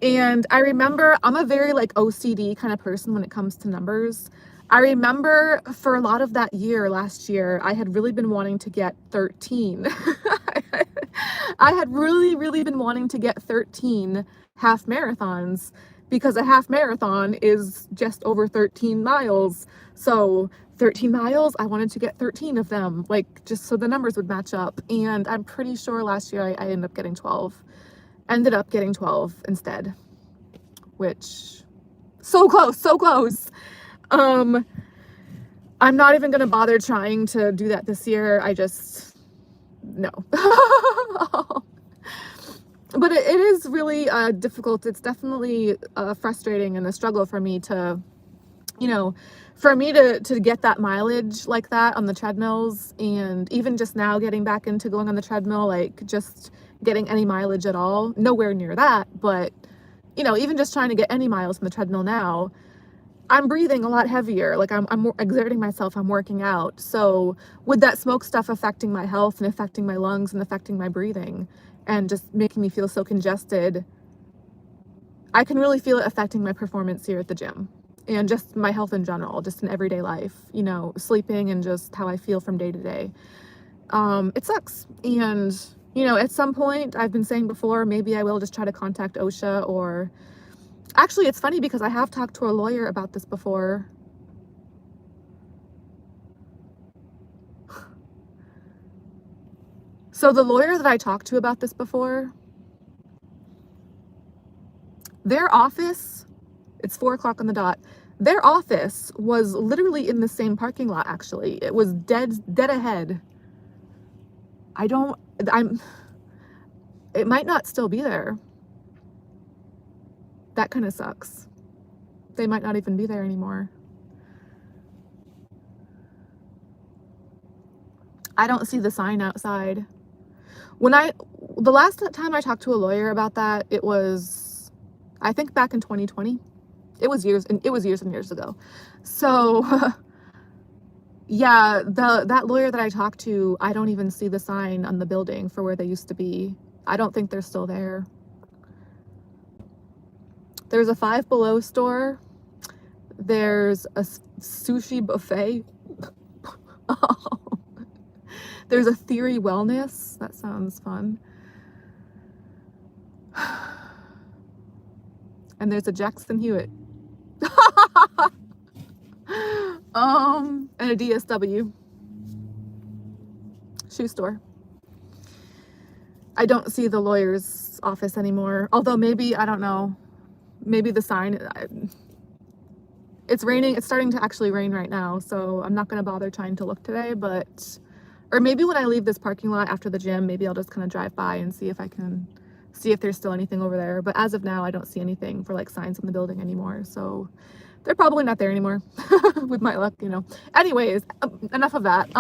And I remember, I'm a very like OCD kind of person when it comes to numbers. I remember for a lot of that year, last year, I had really been wanting to get 13. I had really been wanting to get 13 half marathons, because a half marathon is just over 13 miles. So 13 miles, I wanted to get 13 of them, like just so the numbers would match up. And I'm pretty sure last year I ended up getting 12. Ended up getting 12 instead, which, so close, so close. I'm not even gonna bother trying to do that this year. I just, no. But it is really difficult. It's definitely frustrating and a struggle for me to, you know, for me to get that mileage like that on the treadmills. And even just now getting back into going on the treadmill, like just getting any mileage at all, nowhere near that. But, you know, even just trying to get any miles on the treadmill now, I'm breathing a lot heavier. Like I'm exerting myself, I'm working out. So with that smoke stuff affecting my health and affecting my lungs and affecting my breathing and just making me feel so congested, I can really feel it affecting my performance here at the gym and just my health in general, just in everyday life, you know, sleeping and just how I feel from day to day. It sucks. And, you know, at some point, I've been saying before, maybe I will just try to contact OSHA, or actually, it's funny because I have talked to a lawyer about this before. So the lawyer that I talked to about this before, their office, it's 4 o'clock on the dot. Their office was literally in the same parking lot, actually. It was dead ahead. It might not still be there. That kind of sucks. They might not even be there anymore. I don't see the sign outside. The last time I talked to a lawyer about that, it was, I think back in 2020. It was years and years ago. So yeah, that lawyer that I talked to, I don't even see the sign on the building for where they used to be. I don't think they're still there. There's a Five Below store. There's a sushi buffet. There's a Theory Wellness. That sounds fun. And there's a Jackson Hewitt. And a DSW shoe store. I don't see the lawyer's office anymore. Although maybe, I don't know, maybe the sign, it's raining. It's starting to actually rain right now, so I'm not going to bother trying to look today, but, or maybe when I leave this parking lot after the gym, maybe I'll just kind of drive by and see if I can see if there's still anything over there. But as of now, I don't see anything for like signs on the building anymore, so they're probably not there anymore with my luck, you know. Anyways, enough of that.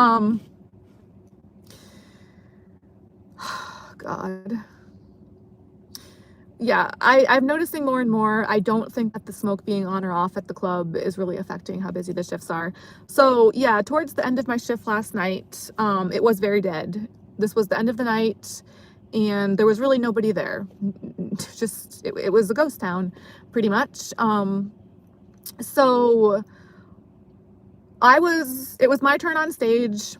God. Yeah, I'm noticing more and more. I don't think that the smoke being on or off at the club is really affecting how busy the shifts are. So yeah, towards the end of my shift last night, it was very dead. This was the end of the night, and there was really nobody there. Just it was a ghost town, pretty much. So it was my turn on stage.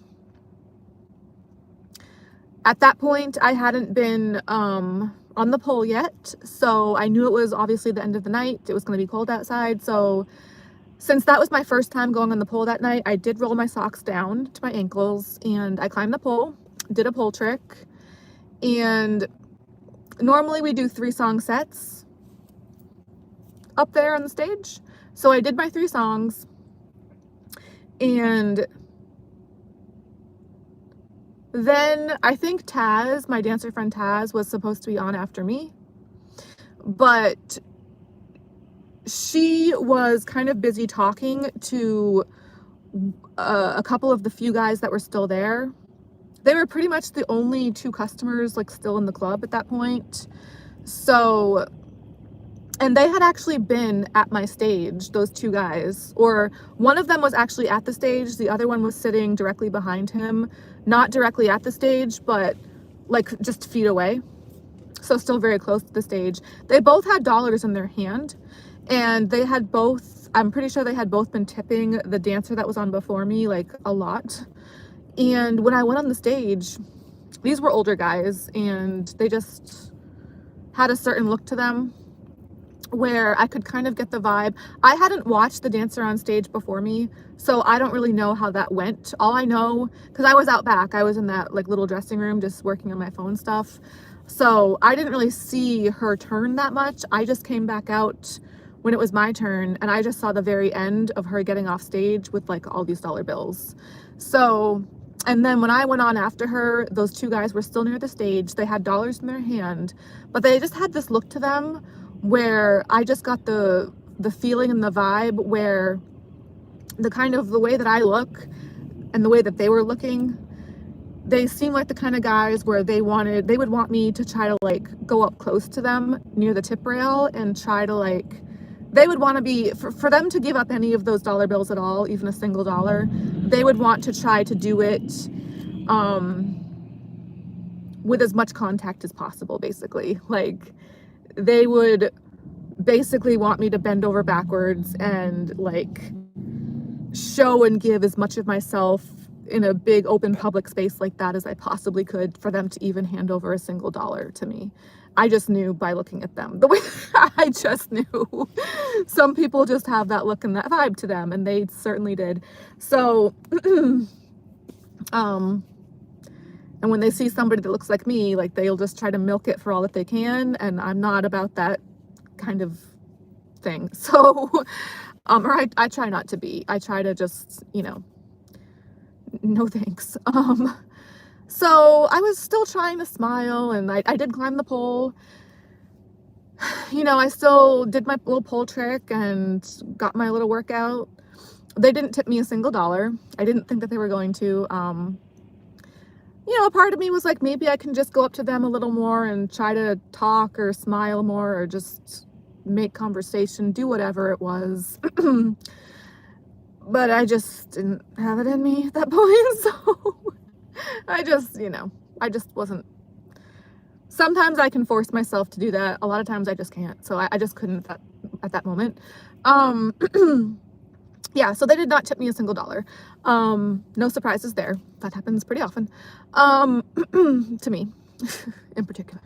At that point, I hadn't been on the pole yet, so I knew it was obviously the end of the night. It was going to be cold outside, so since that was my first time going on the pole that night, I did roll my socks down to my ankles, and I climbed the pole, did a pole trick, and normally we do 3-song sets up there on the stage. So I did my 3 songs, and then I think Taz, my dancer friend Taz, was supposed to be on after me, but she was kind of busy talking to a couple of the few guys that were still there. They were pretty much the only 2 customers like still in the club at that point. So, and they had actually been at my stage, those 2 guys, or one of them was actually at the stage, the other one was sitting directly behind him, not directly at the stage, but like just feet away, so still very close to the stage. They both had dollars in their hand, and they had both, I'm pretty sure they had both been tipping the dancer that was on before me like a lot. And when I went on the stage, these were older guys, and they just had a certain look to them where I could kind of get the vibe. I hadn't watched the dancer on stage before me, so I don't really know how that went. All I know, because I was out back, I was in that like little dressing room just working on my phone stuff, so I didn't really see her turn that much. I just came back out when it was my turn, and I just saw the very end of her getting off stage with like all these dollar bills. So, and then when I went on after her, those 2 guys were still near the stage. They had dollars in their hand, but they just had this look to them where I just got the feeling and the vibe where the kind of the way that I look and the way that they were looking, they seem like the kind of guys where they would want me to try to like go up close to them near the tip rail and try to like, they would want to be, for them to give up any of those dollar bills at all, even a single dollar, they would want to try to do it with as much contact as possible, basically. Like, they would basically want me to bend over backwards and like show and give as much of myself in a big open public space like that as I possibly could for them to even hand over a single dollar to me. I just knew by looking at them, the way I just knew. Some people just have that look and that vibe to them, and they certainly did. So and when they see somebody that looks like me, like they'll just try to milk it for all that they can, and I'm not about that kind of thing. So or I try not to be. I try to just, you know, no thanks. So I was still trying to smile, and I did climb the pole. You know, I still did my little pole trick and got my little workout. They didn't tip me a single dollar. I didn't think that they were going to. You know, a part of me was like, maybe I can just go up to them a little more and try to talk or smile more or just make conversation, do whatever it was. But I just didn't have it in me at that point, so I just, you know, I just wasn't. Sometimes I can force myself to do that. A lot of times I just can't. So I just couldn't at that moment. Yeah, so they did not tip me a single dollar. No surprises there. That happens pretty often. To me in particular.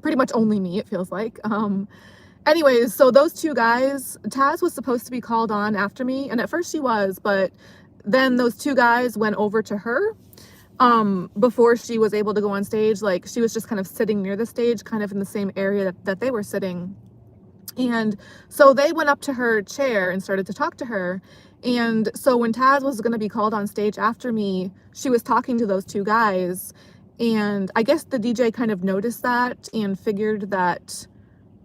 Pretty much only me, it feels like. Anyways, so those 2 guys, Taz was supposed to be called on after me, and at first she was, but then those 2 guys went over to her before she was able to go on stage. Like, she was just kind of sitting near the stage, kind of in the same area that they were sitting. And so they went up to her chair and started to talk to her. And so when Taz was going to be called on stage after me, she was talking to those 2 guys. And I guess the DJ kind of noticed that and figured that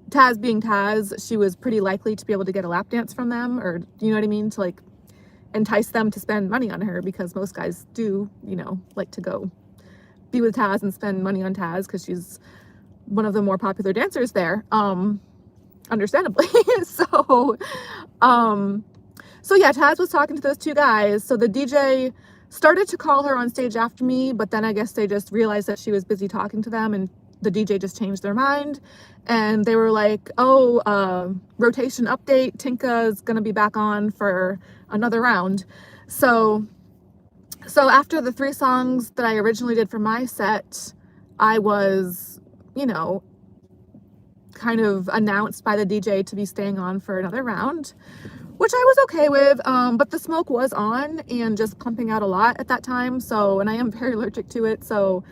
Taz being Taz, she was pretty likely to be able to get a lap dance from them, or, you know what I mean, to like entice them to spend money on her, because most guys do, you know, like to go be with Taz and spend money on Taz because she's one of the more popular dancers there, understandably. So, um, so yeah, Taz was talking to those two guys. So the DJ started to call her on stage after me, but then I guess they just realized that she was busy talking to them, and the DJ just changed their mind. And they were like, oh, rotation update, Tinka's gonna be back on for another round. So after the 3 songs that I originally did for my set, I was, you know, kind of announced by the DJ to be staying on for another round, which I was okay with, but the smoke was on and just pumping out a lot at that time, so, and I am very allergic to it, so,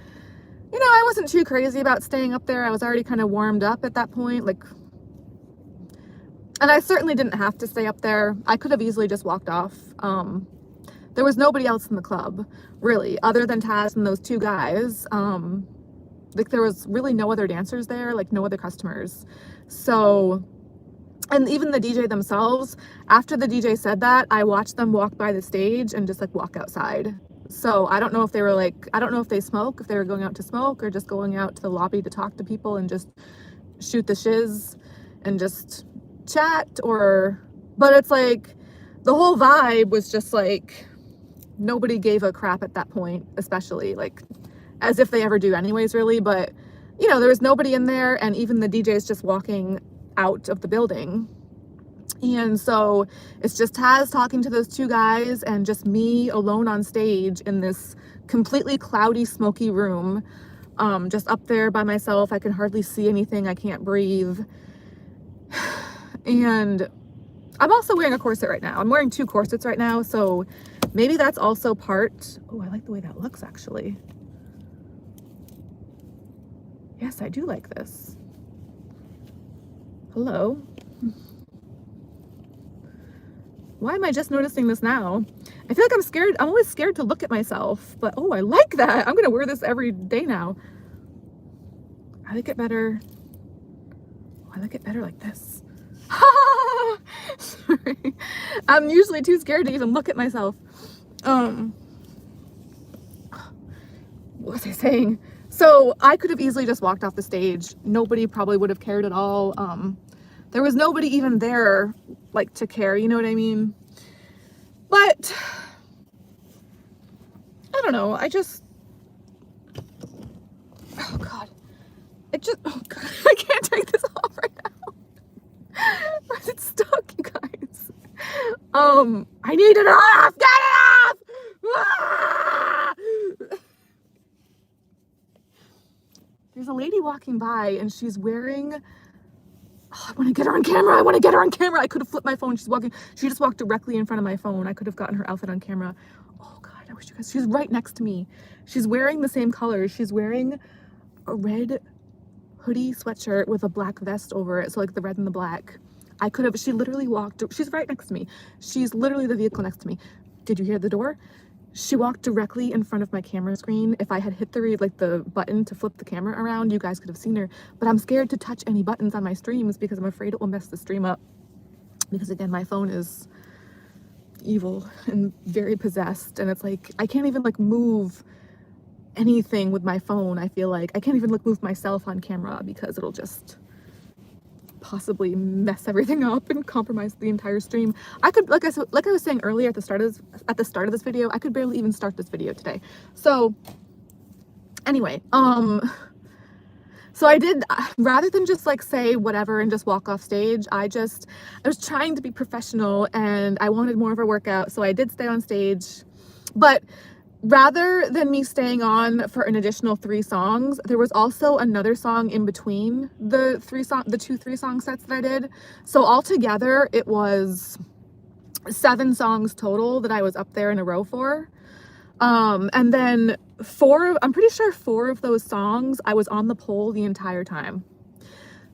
you know, I wasn't too crazy about staying up there. I was already kind of warmed up at that point, like, and I certainly didn't have to stay up there. I could have easily just walked off. There was nobody else in the club, really, other than Taz and those 2 guys. Like, there was really no other dancers there, like, no other customers. So, and even the DJ themselves, after the DJ said that, I watched them walk by the stage and just, like, walk outside. So I don't know if they were like, I don't know if they smoke, if they were going out to smoke or just going out to the lobby to talk to people and just shoot the shiz and just chat, or, but it's like, the whole vibe was just like, nobody gave a crap at that point, especially, like, as if they ever do anyways, really. But, you know, there was nobody in there, and even the DJ's just walking out of the building. And so it's just Taz talking to those 2 guys and just me alone on stage in this completely cloudy, smoky room, just up there by myself. I can hardly see anything. I can't breathe. And I'm also wearing a corset right now. I'm wearing 2 corsets right now, so maybe that's also part. Oh, I like the way that looks, actually. Yes, I do like this. Hello. Why am I just noticing this now? I feel like I'm scared. I'm always scared to look at myself, but oh, I like that. I'm gonna wear this every day now. I like it better. Oh, I like it better like this. Sorry. I'm usually too scared to even look at myself. What was I saying? So I could have easily just walked off the stage. Nobody probably would have cared at all. There was nobody even there, like, to care, you know what I mean? But I don't know, I just, oh god, oh god, I can't take this off right now. Why is it stuck, you guys? I need it off! Get it off! Ah! There's a lady walking by and she's wearing, oh, I want to get her on camera. I want to get her on camera. I could have flipped my phone. She just walked directly in front of my phone. I could have gotten her outfit on camera. Oh god, I wish you guys, she's right next to me. She's wearing the same colors. She's wearing a red hoodie sweatshirt with a black vest over it. So like the red and the black. She literally walked, she's right next to me. She's literally the vehicle next to me. Did you hear the door? She walked directly in front of my camera screen. If I had hit the button to flip the camera around, you guys could have seen her. But I'm scared to touch any buttons on my streams because I'm afraid it will mess the stream up. Because again, my phone is evil and very possessed. And it's like, I can't even like move anything with my phone. I feel like I can't even like move myself on camera because it'll just possibly mess everything up and compromise the entire stream. I could, like I was saying earlier at the start of this video, I could barely even start this video today. So anyway, so I did, rather than just like say whatever and just walk off stage, I was trying to be professional and I wanted more of a workout, so I did stay on stage. But rather than me staying on for an additional 3 songs, there was also another song in between the 2 3-song sets that I did. So altogether, it was 7 songs total that I was up there in a row for. And then I'm pretty sure 4 of those songs, I was on the pole the entire time.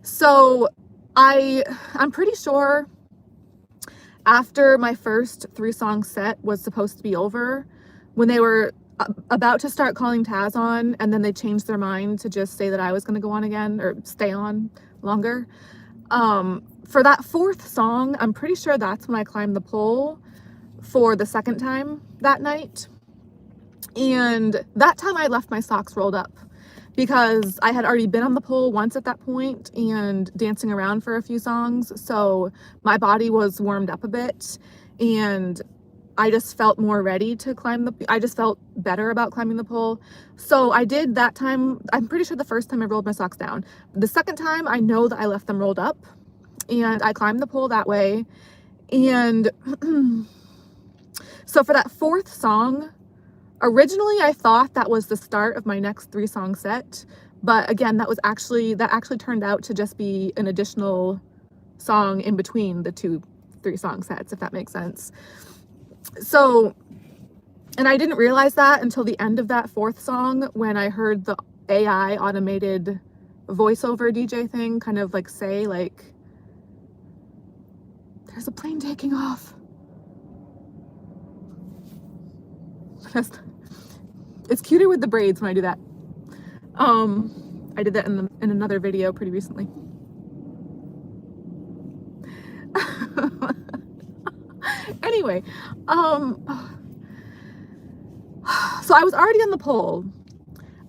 So I'm pretty sure after my first 3-song set was supposed to be over, when they were about to start calling Taz on, and then they changed their mind to just say that I was going to go on again, or stay on longer. For that 4th song, I'm pretty sure that's when I climbed the pole for the 2nd time that night. And that time I left my socks rolled up because I had already been on the pole once at that point and dancing around for a few songs. So my body was warmed up a bit and I just felt more ready to I just felt better about climbing the pole. So I did that time. I'm pretty sure the first time I rolled my socks down. The second time I know that I left them rolled up and I climbed the pole that way. And so for that fourth song, originally I thought that was the start of my next 3-song set, but again, that actually turned out to just be an additional song in between the 2 3-song sets, if that makes sense. So, and I didn't realize that until the end of that 4th song when I heard the AI automated voiceover DJ thing kind of like say like, there's a plane taking off. It's cuter with the braids when I do that. I did that in another video pretty recently. Anyway, so I was already on the pole.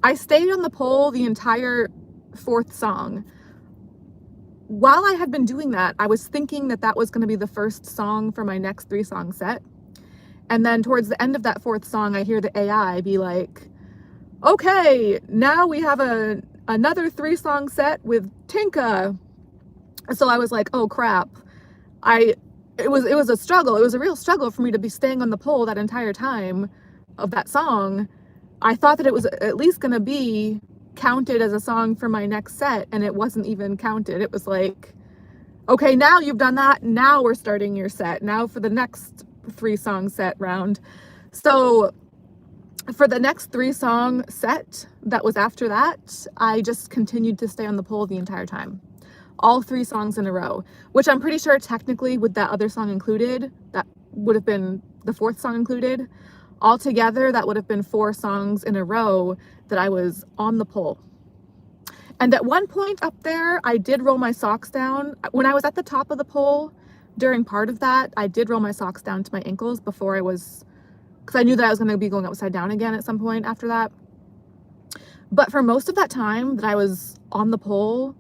I stayed on the pole the entire 4th song. While I had been doing that, I was thinking that that was going to be the first song for my next 3-song set. And then towards the end of that 4th song, I hear the AI be like, okay, now we have another 3-song set with Tinka. So I was like, oh crap. It was a struggle. It was a real struggle for me to be staying on the pole that entire time of that song. I thought that it was at least going to be counted as a song for my next set, and it wasn't even counted. It was like, okay, now you've done that. Now we're starting your set. Now for the next 3-song set round. So for the next 3-song set that was after that, I just continued to stay on the pole the entire time. All 3 songs in a row, which I'm pretty sure technically with that other song included, that would have been the 4th song included. Altogether, that would have been 4 songs in a row that I was on the pole. And at one point up there, I did roll my socks down. When I was at the top of the pole, during part of that, I did roll my socks down to my ankles before because I knew that I was going to be going upside down again at some point after that. But for most of that time that I was on the pole,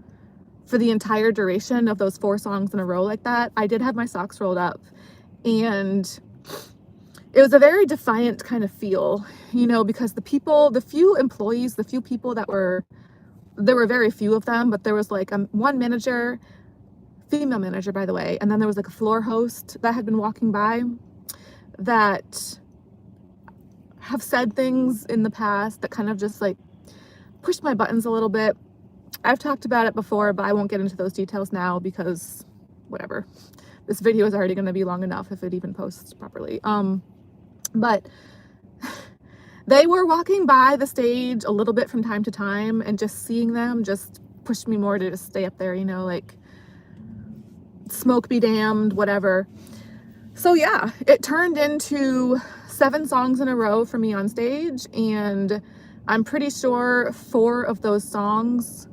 for the entire duration of those 4 songs in a row like that, I did have my socks rolled up. And it was a very defiant kind of feel, you know, because the few employees, the few people there were very few of them, but there was like one manager, female manager, by the way, and then there was like a floor host that had been walking by that have said things in the past that kind of just like pushed my buttons a little bit. I've talked about it before, but I won't get into those details now because whatever. This video is already going to be long enough if it even posts properly. But they were walking by the stage a little bit from time to time, and just seeing them just pushed me more to just stay up there, you know, like smoke be damned, whatever. So yeah, it turned into 7 songs in a row for me on stage, and I'm pretty sure 4 of those songs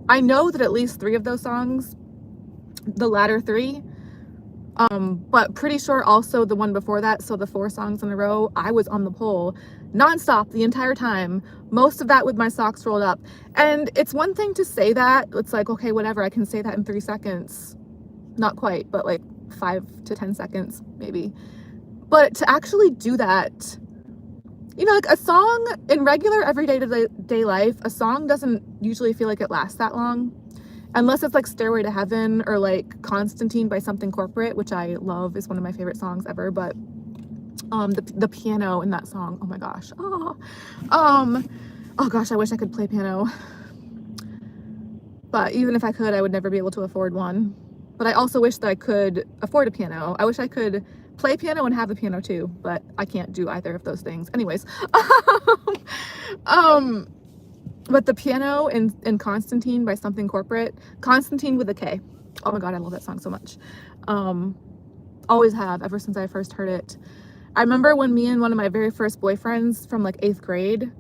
I know that at least 3 of those songs, the latter 3, but pretty sure also the one before that, so the 4 songs in a row, I was on the pole nonstop the entire time, most of that with my socks rolled up. And it's one thing to say that, it's like, okay, whatever, I can say that in 3 seconds, not quite, but like 5 to 10 seconds maybe. But to actually do that, you know, like a song in regular everyday day life, a song doesn't usually feel like it lasts that long, unless it's like Stairway to Heaven or like Constantine by Something Corporate, which I love, is one of my favorite songs ever. But the piano in that song, oh my gosh, oh gosh, I wish I could play piano, but even if I could, I would never be able to afford one. But I also wish that I could afford a piano. I wish I could play piano and have a piano too, but I can't do either of those things. Anyways, but the piano in Constantine by Something Corporate, Constantine with a K. Oh my God, I love that song so much. Always have, ever since I first heard it. I remember when me and one of my very first boyfriends from like 8th grade,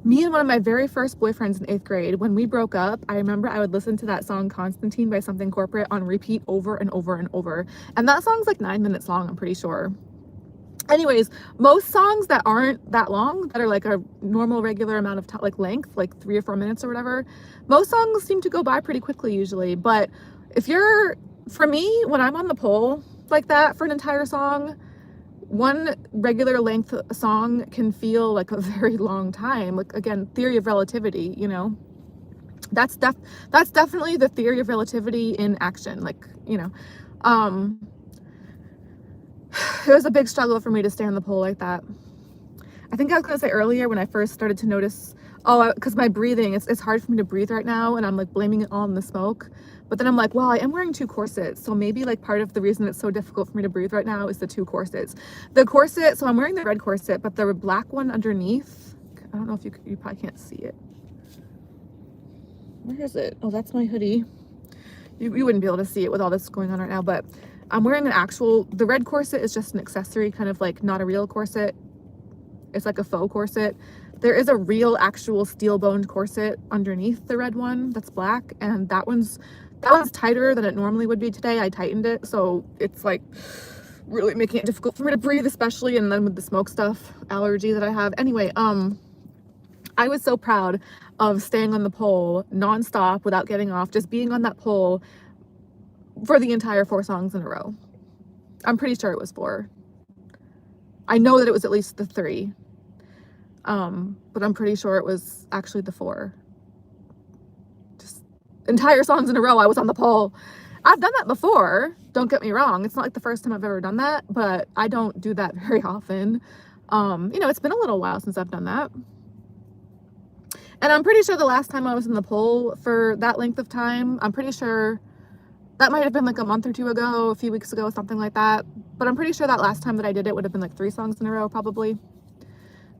Me and one of my very first boyfriends in 8th grade, when we broke up, I remember I would listen to that song Constantine by Something Corporate on repeat over and over and over. And that song's like 9 minutes long, I'm pretty sure. Anyways, most songs that aren't that long, that are like a normal regular amount of time, like length, like 3 or 4 minutes or whatever, most songs seem to go by pretty quickly usually. But for me, when I'm on the pole like that for an entire song, one regular length song can feel like a very long time. Like, again, theory of relativity, you know, that's definitely the theory of relativity in action. Like, you know, it was a big struggle for me to stay on the pole like that. I think I was gonna say earlier when I first started to notice, because my breathing, it's hard for me to breathe right now, and I'm like blaming it all on the smoke. But then I'm like, well, I am wearing 2 corsets, so maybe like part of the reason it's so difficult for me to breathe right now is the 2 corsets. The corset, so I'm wearing the red corset, but the black one underneath, I don't know if you probably can't see it. Where is it? Oh, that's my hoodie. You wouldn't be able to see it with all this going on right now, but I'm wearing the red corset is just an accessory, kind of like not a real corset. It's like a faux corset. There is a real actual steel-boned corset underneath the red one that's black, and that one's tighter than it normally would be today. I tightened it, so it's like really making it difficult for me to breathe, especially, and then with the smoke stuff allergy that I have. Anyway, I was so proud of staying on the pole nonstop without getting off, just being on that pole for the entire 4 songs in a row. I'm pretty sure it was 4. I know that it was at least the 3. But I'm pretty sure it was actually the 4. Just entire songs in a row I was on the pole. I've done that before, don't get me wrong. It's not like the first time I've ever done that, but I don't do that very often. You know, it's been a little while since I've done that. And I'm pretty sure the last time I was in the pole for that length of time, I'm pretty sure that might have been like a month or 2 ago, a few weeks ago, something like that. But I'm pretty sure that last time that I did it would have been like 3 songs in a row, probably.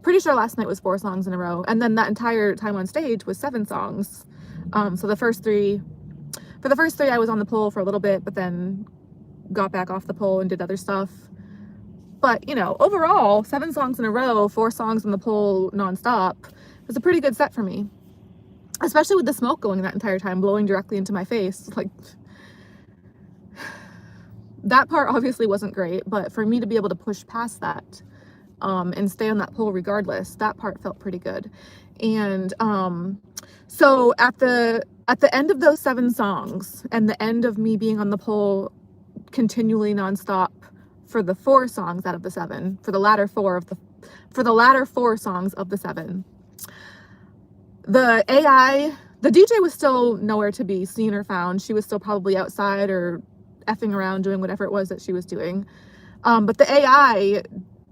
Pretty sure last night was 4 songs in a row. And then that entire time on stage was 7 songs. So for the first 3, I was on the pole for a little bit, but then got back off the pole and did other stuff. But, you know, overall, 7 songs in a row, 4 songs on the pole nonstop, was a pretty good set for me. Especially with the smoke going that entire time, blowing directly into my face. Like, that part obviously wasn't great, but for me to be able to push past that, and stay on that pole regardless, that part felt pretty good. And so at the end of those 7 songs, and the end of me being on the pole continually nonstop for the 4 songs out of the 7, for the latter 4 songs of the 7, the DJ was still nowhere to be seen or found. She was still probably outside or effing around doing whatever it was that she was doing. But the AI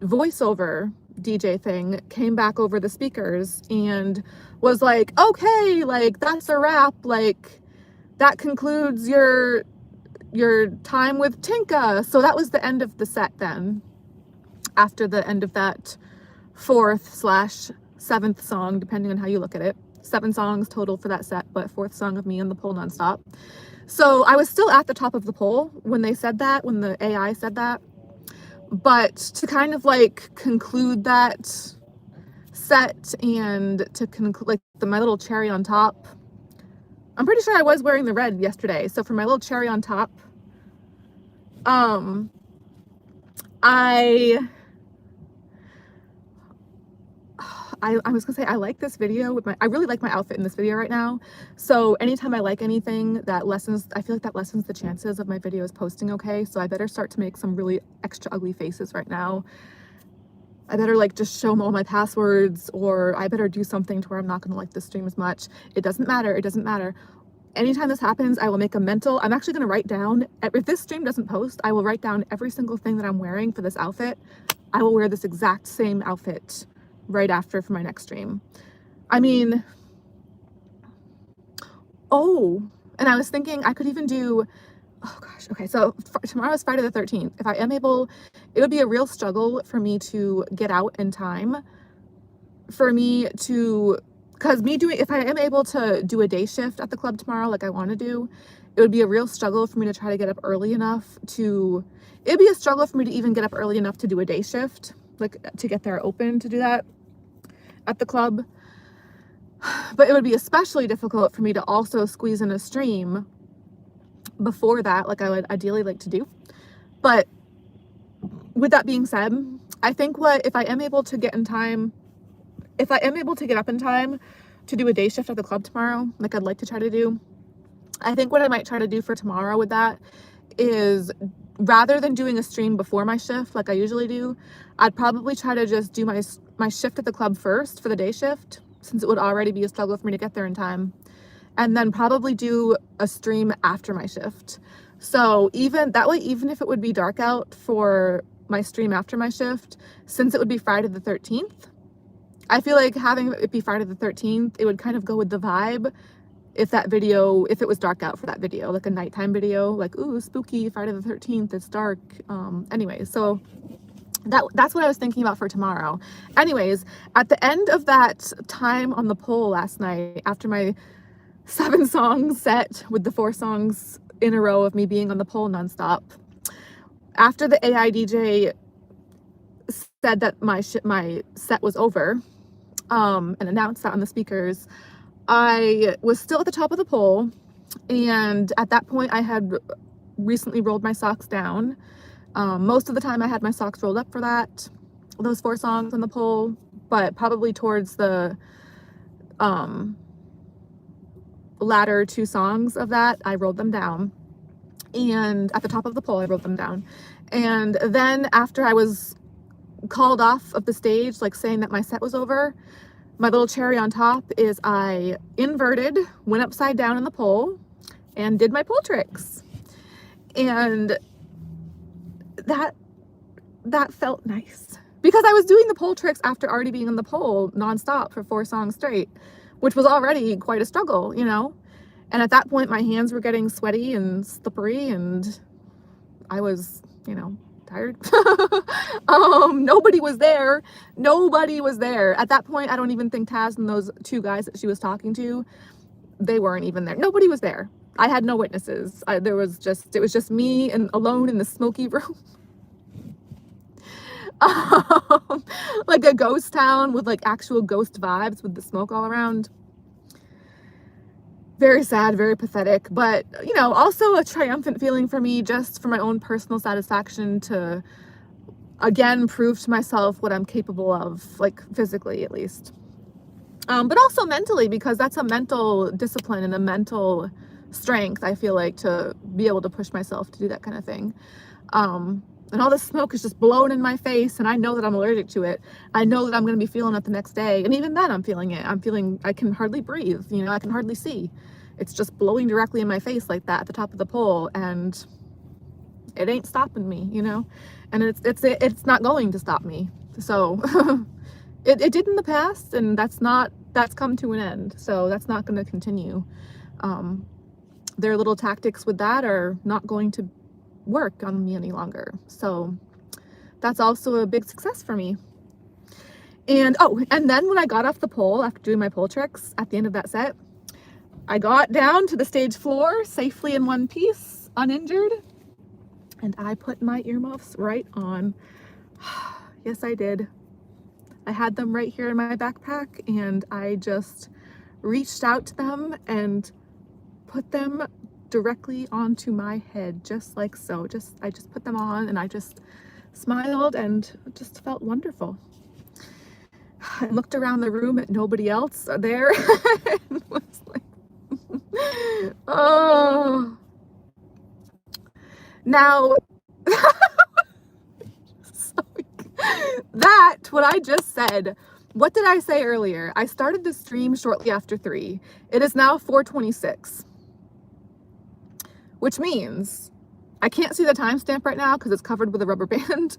voiceover DJ thing came back over the speakers and was like, okay, like, that's a wrap, like, that concludes your time with Tinka. So that was the end of the set then, after the end of that 4th/7th song, depending on how you look at it. 7 songs total for that set, but 4th song of me on the pole nonstop. So I was still at the top of the pole when they said that, when the AI said that. But to kind of like conclude that set and to conclude like my little cherry on top, I'm pretty sure I was wearing the red yesterday. So for my little cherry on top, I was gonna say, I like this video I really like my outfit in this video right now. So anytime I like anything, I feel like that lessens the chances of my videos posting okay. So I better start to make some really extra ugly faces right now. I better like just show them all my passwords, or I better do something to where I'm not gonna like this stream as much. It doesn't matter, it doesn't matter. Anytime this happens, I will make I'm actually gonna write down, if this stream doesn't post, I will write down every single thing that I'm wearing for this outfit. I will wear this exact same outfit right after for my next stream. I mean, and I was thinking I could even do, oh gosh, okay, so tomorrow is Friday the 13th. If I am able, it would be a real struggle for me to get out in time for me to, if I am able to do a day shift at the club tomorrow, like I want to do, it would be a real struggle for me to try to get up early enough it'd be a struggle for me to even get up early enough to do a day shift, like to get there open to do that at the club. But it would be especially difficult for me to also squeeze in a stream before that, like I would ideally like to do. But with that being said, I think if I am able to get up in time to do a day shift at the club tomorrow, like I'd like to try to do, I think what I might try to do for tomorrow with that is, rather than doing a stream before my shift like I usually do, I'd probably try to just do my shift at the club first for the day shift, since it would already be a struggle for me to get there in time, and then probably do a stream after my shift. So even that way, even if it would be dark out for my stream after my shift, since it would be Friday the 13th, I feel like having it be Friday the 13th, it would kind of go with the vibe. If it was dark out for that video, like a nighttime video, like, ooh, spooky, Friday the 13th, it's dark. Anyways, so that's what I was thinking about for tomorrow. Anyways, at the end of that time on the poll last night, after my 7-song set with the 4 songs in a row of me being on the poll nonstop, after the AI DJ said that my set was over, and announced that on the speakers, I was still at the top of the poll, and at that point I had recently rolled my socks down. Most of the time I had my socks rolled up for those 4 songs on the poll, but probably towards the latter 2 songs of that, I rolled them down. And at the top of the poll, I rolled them down. And then after I was called off of the stage, like saying that my set was over, my little cherry on top is I inverted, went upside down in the pole, and did my pole tricks. And that felt nice, because I was doing the pole tricks after already being on the pole nonstop for 4 songs straight, which was already quite a struggle, you know? And at that point, my hands were getting sweaty and slippery, and I was, tired. Nobody was there. Nobody was there. At that point, I don't even think Taz and those 2 guys that she was talking to, they weren't even there. Nobody was there. I had no witnesses. It was just me and alone in the smoky room. Like a ghost town with like actual ghost vibes with the smoke all around. Very sad, very pathetic, but also a triumphant feeling for me, just for my own personal satisfaction, to again prove to myself what I'm capable of, like physically at least, but also mentally, because that's a mental discipline and a mental strength, I feel like, to be able to push myself to do that kind of thing. And all this smoke is just blowing in my face, and I know that I'm allergic to it. I know that I'm going to be feeling it the next day, and even then I'm feeling it. I can hardly breathe, I can hardly see. It's just blowing directly in my face like that at the top of the pole, and it ain't stopping me, and it's not going to stop me. So it did in the past, and that's come to an end, so that's not going to continue. Their little tactics with that are not going to work on me any longer, so that's also a big success for me. And then when I got off the pole after doing my pole tricks at the end of that set, I got down to the stage floor safely in one piece, uninjured, and I put my earmuffs right on. Yes, I did. I had them right here in my backpack, and I just reached out to them and put them directly onto my head, just like so. I just put them on, and I just smiled, and it just felt wonderful. I looked around the room at nobody else there and was like, oh. Now, what I just said, what did I say earlier? I started the stream shortly after 3. It is now 4:26, which means I can't see the timestamp right now because it's covered with a rubber band.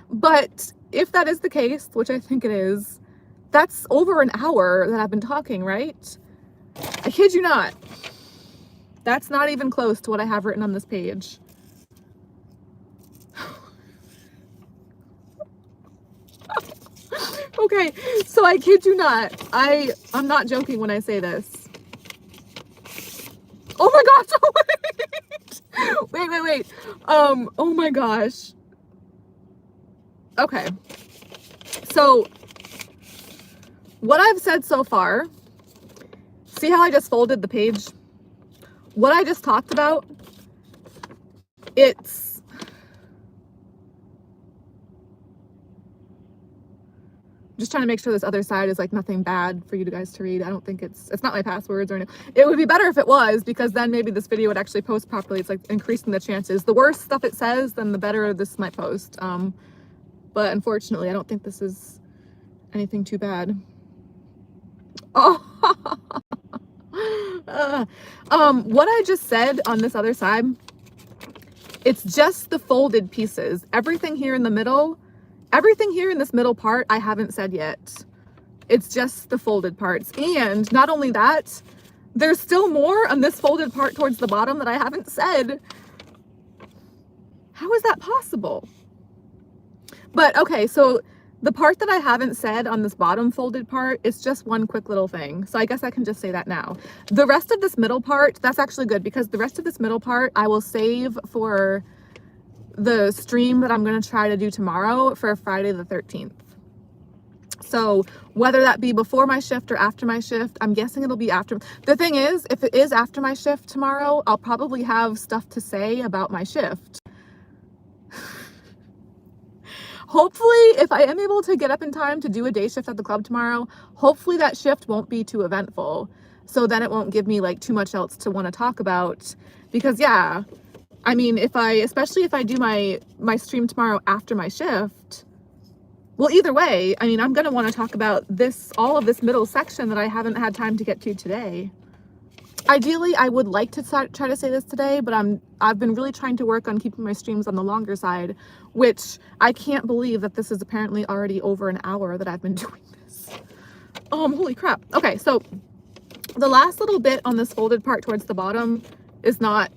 But if that is the case, which I think it is, that's over an hour that I've been talking, right? I kid you not. That's not even close to what I have written on this page. Okay, so I kid you not. I'm not joking when I say this. Oh my gosh, oh wait. Oh my gosh. Okay. So what I've said so far See how I just folded the page? What I just talked about, it's just trying to make sure this other side is like nothing bad for you guys to read. I don't think it's not my passwords or anything. It would be better if it was, because then maybe this video would actually post properly. It's like increasing the chances. The worse stuff it says, then the better this might post. But unfortunately, I don't think this is anything too bad. Oh, what I just said on this other side, it's just the folded pieces. Everything here in the middle, everything here in this middle part, I haven't said yet. It's just the folded parts. And not only that, there's still more on this folded part towards the bottom that I haven't said. How is that possible? But okay, so the part that I haven't said on this bottom folded part is just one quick little thing. So I guess I can just say that now. The rest of this middle part, that's actually good, because the rest of this middle part I will save for the stream that I'm going to try to do tomorrow for Friday the 13th. So whether that be before my shift or after my shift, I'm guessing it'll be after. The thing is, if it is after my shift tomorrow, I'll probably have stuff to say about my shift. Hopefully, if I am able to get up in time to do a day shift at the club tomorrow, hopefully that shift won't be too eventful. So then it won't give me like too much else to want to talk about. Because yeah, I mean, especially if I do my stream tomorrow after my shift, well, either way, I mean, I'm going to want to talk about all of this middle section that I haven't had time to get to today. Ideally, I would like to try to say this today, but I've been really trying to work on keeping my streams on the longer side, which I can't believe that this is apparently already over an hour that I've been doing this. Holy crap. Okay, so the last little bit on this folded part towards the bottom is not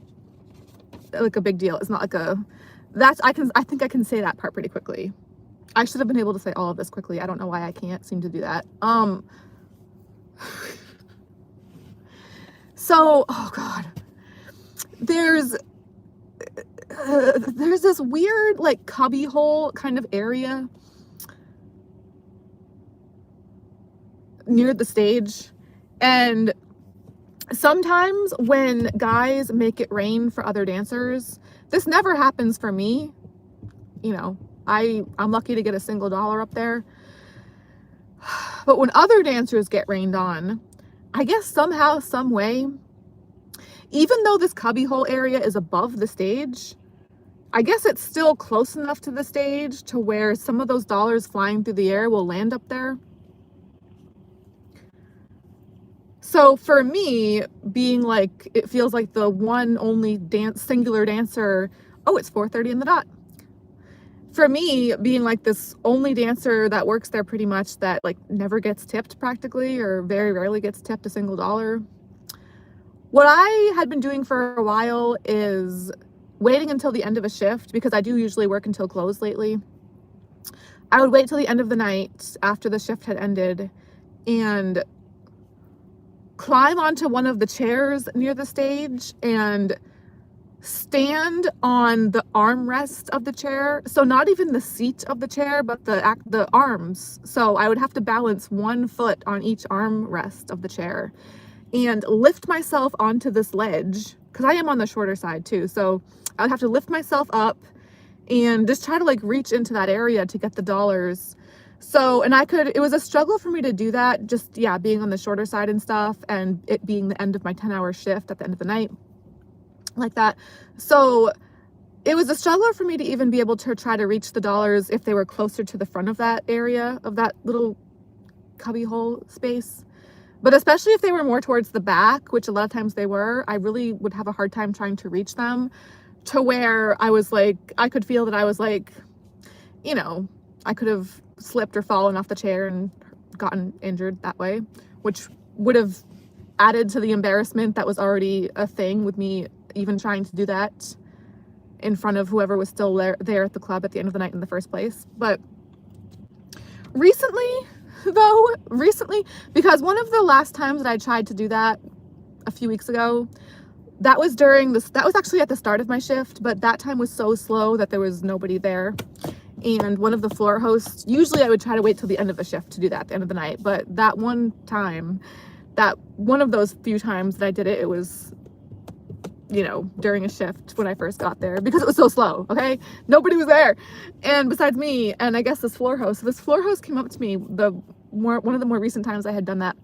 like a big deal. It's not like I think I can say that part pretty quickly. I should have been able to say all of this quickly. I don't know why I can't seem to do that. So, oh God, there's this weird like cubby hole kind of area near the stage. And sometimes when guys make it rain for other dancers, this never happens for me. You know, I'm lucky to get a single dollar up there. But when other dancers get rained on, I guess somehow, some way, even though this cubbyhole area is above the stage, I guess it's still close enough to the stage to where some of those dollars flying through the air will land up there. So for me, being like, it feels like the one only singular dancer, oh, it's 4:30 in the dot. For me, being like this only dancer that works there pretty much, that like never gets tipped practically, or very rarely gets tipped a single dollar. What I had been doing for a while is waiting until the end of a shift, because I do usually work until close lately. I would wait till the end of the night after the shift had ended and climb onto one of the chairs near the stage and stand on the armrest of the chair. So not even the seat of the chair, but the arms. So I would have to balance one foot on each armrest of the chair and lift myself onto this ledge, because I am on the shorter side too. So I would have to lift myself up and just try to like reach into that area to get the dollars. So, and it was a struggle for me to do that, just, yeah, being on the shorter side and stuff, and it being the end of my 10-hour shift at the end of the night, like that. So it was a struggle for me to even be able to try to reach the dollars if they were closer to the front of that area, of that little cubbyhole space. But especially if they were more towards the back, which a lot of times they were, I really would have a hard time trying to reach them, to where I was like, I could feel that I was like, you know, I could have slipped or fallen off the chair and gotten injured that way, which would have added to the embarrassment that was already a thing with me even trying to do that in front of whoever was still there at the club at the end of the night in the first place. But recently, because one of the last times that I tried to do that a few weeks ago, that was actually at the start of my shift, but that time was so slow that there was nobody there. And one of the floor hosts, usually I would try to wait till the end of the shift to do that at the end of the night, but that one time that one of those few times that I did it, it was, you know, during a shift when I first got there, because it was so slow, okay? Nobody was there, and besides me, and I guess this floor host. So this floor host came up to me one of the more recent times I had done that,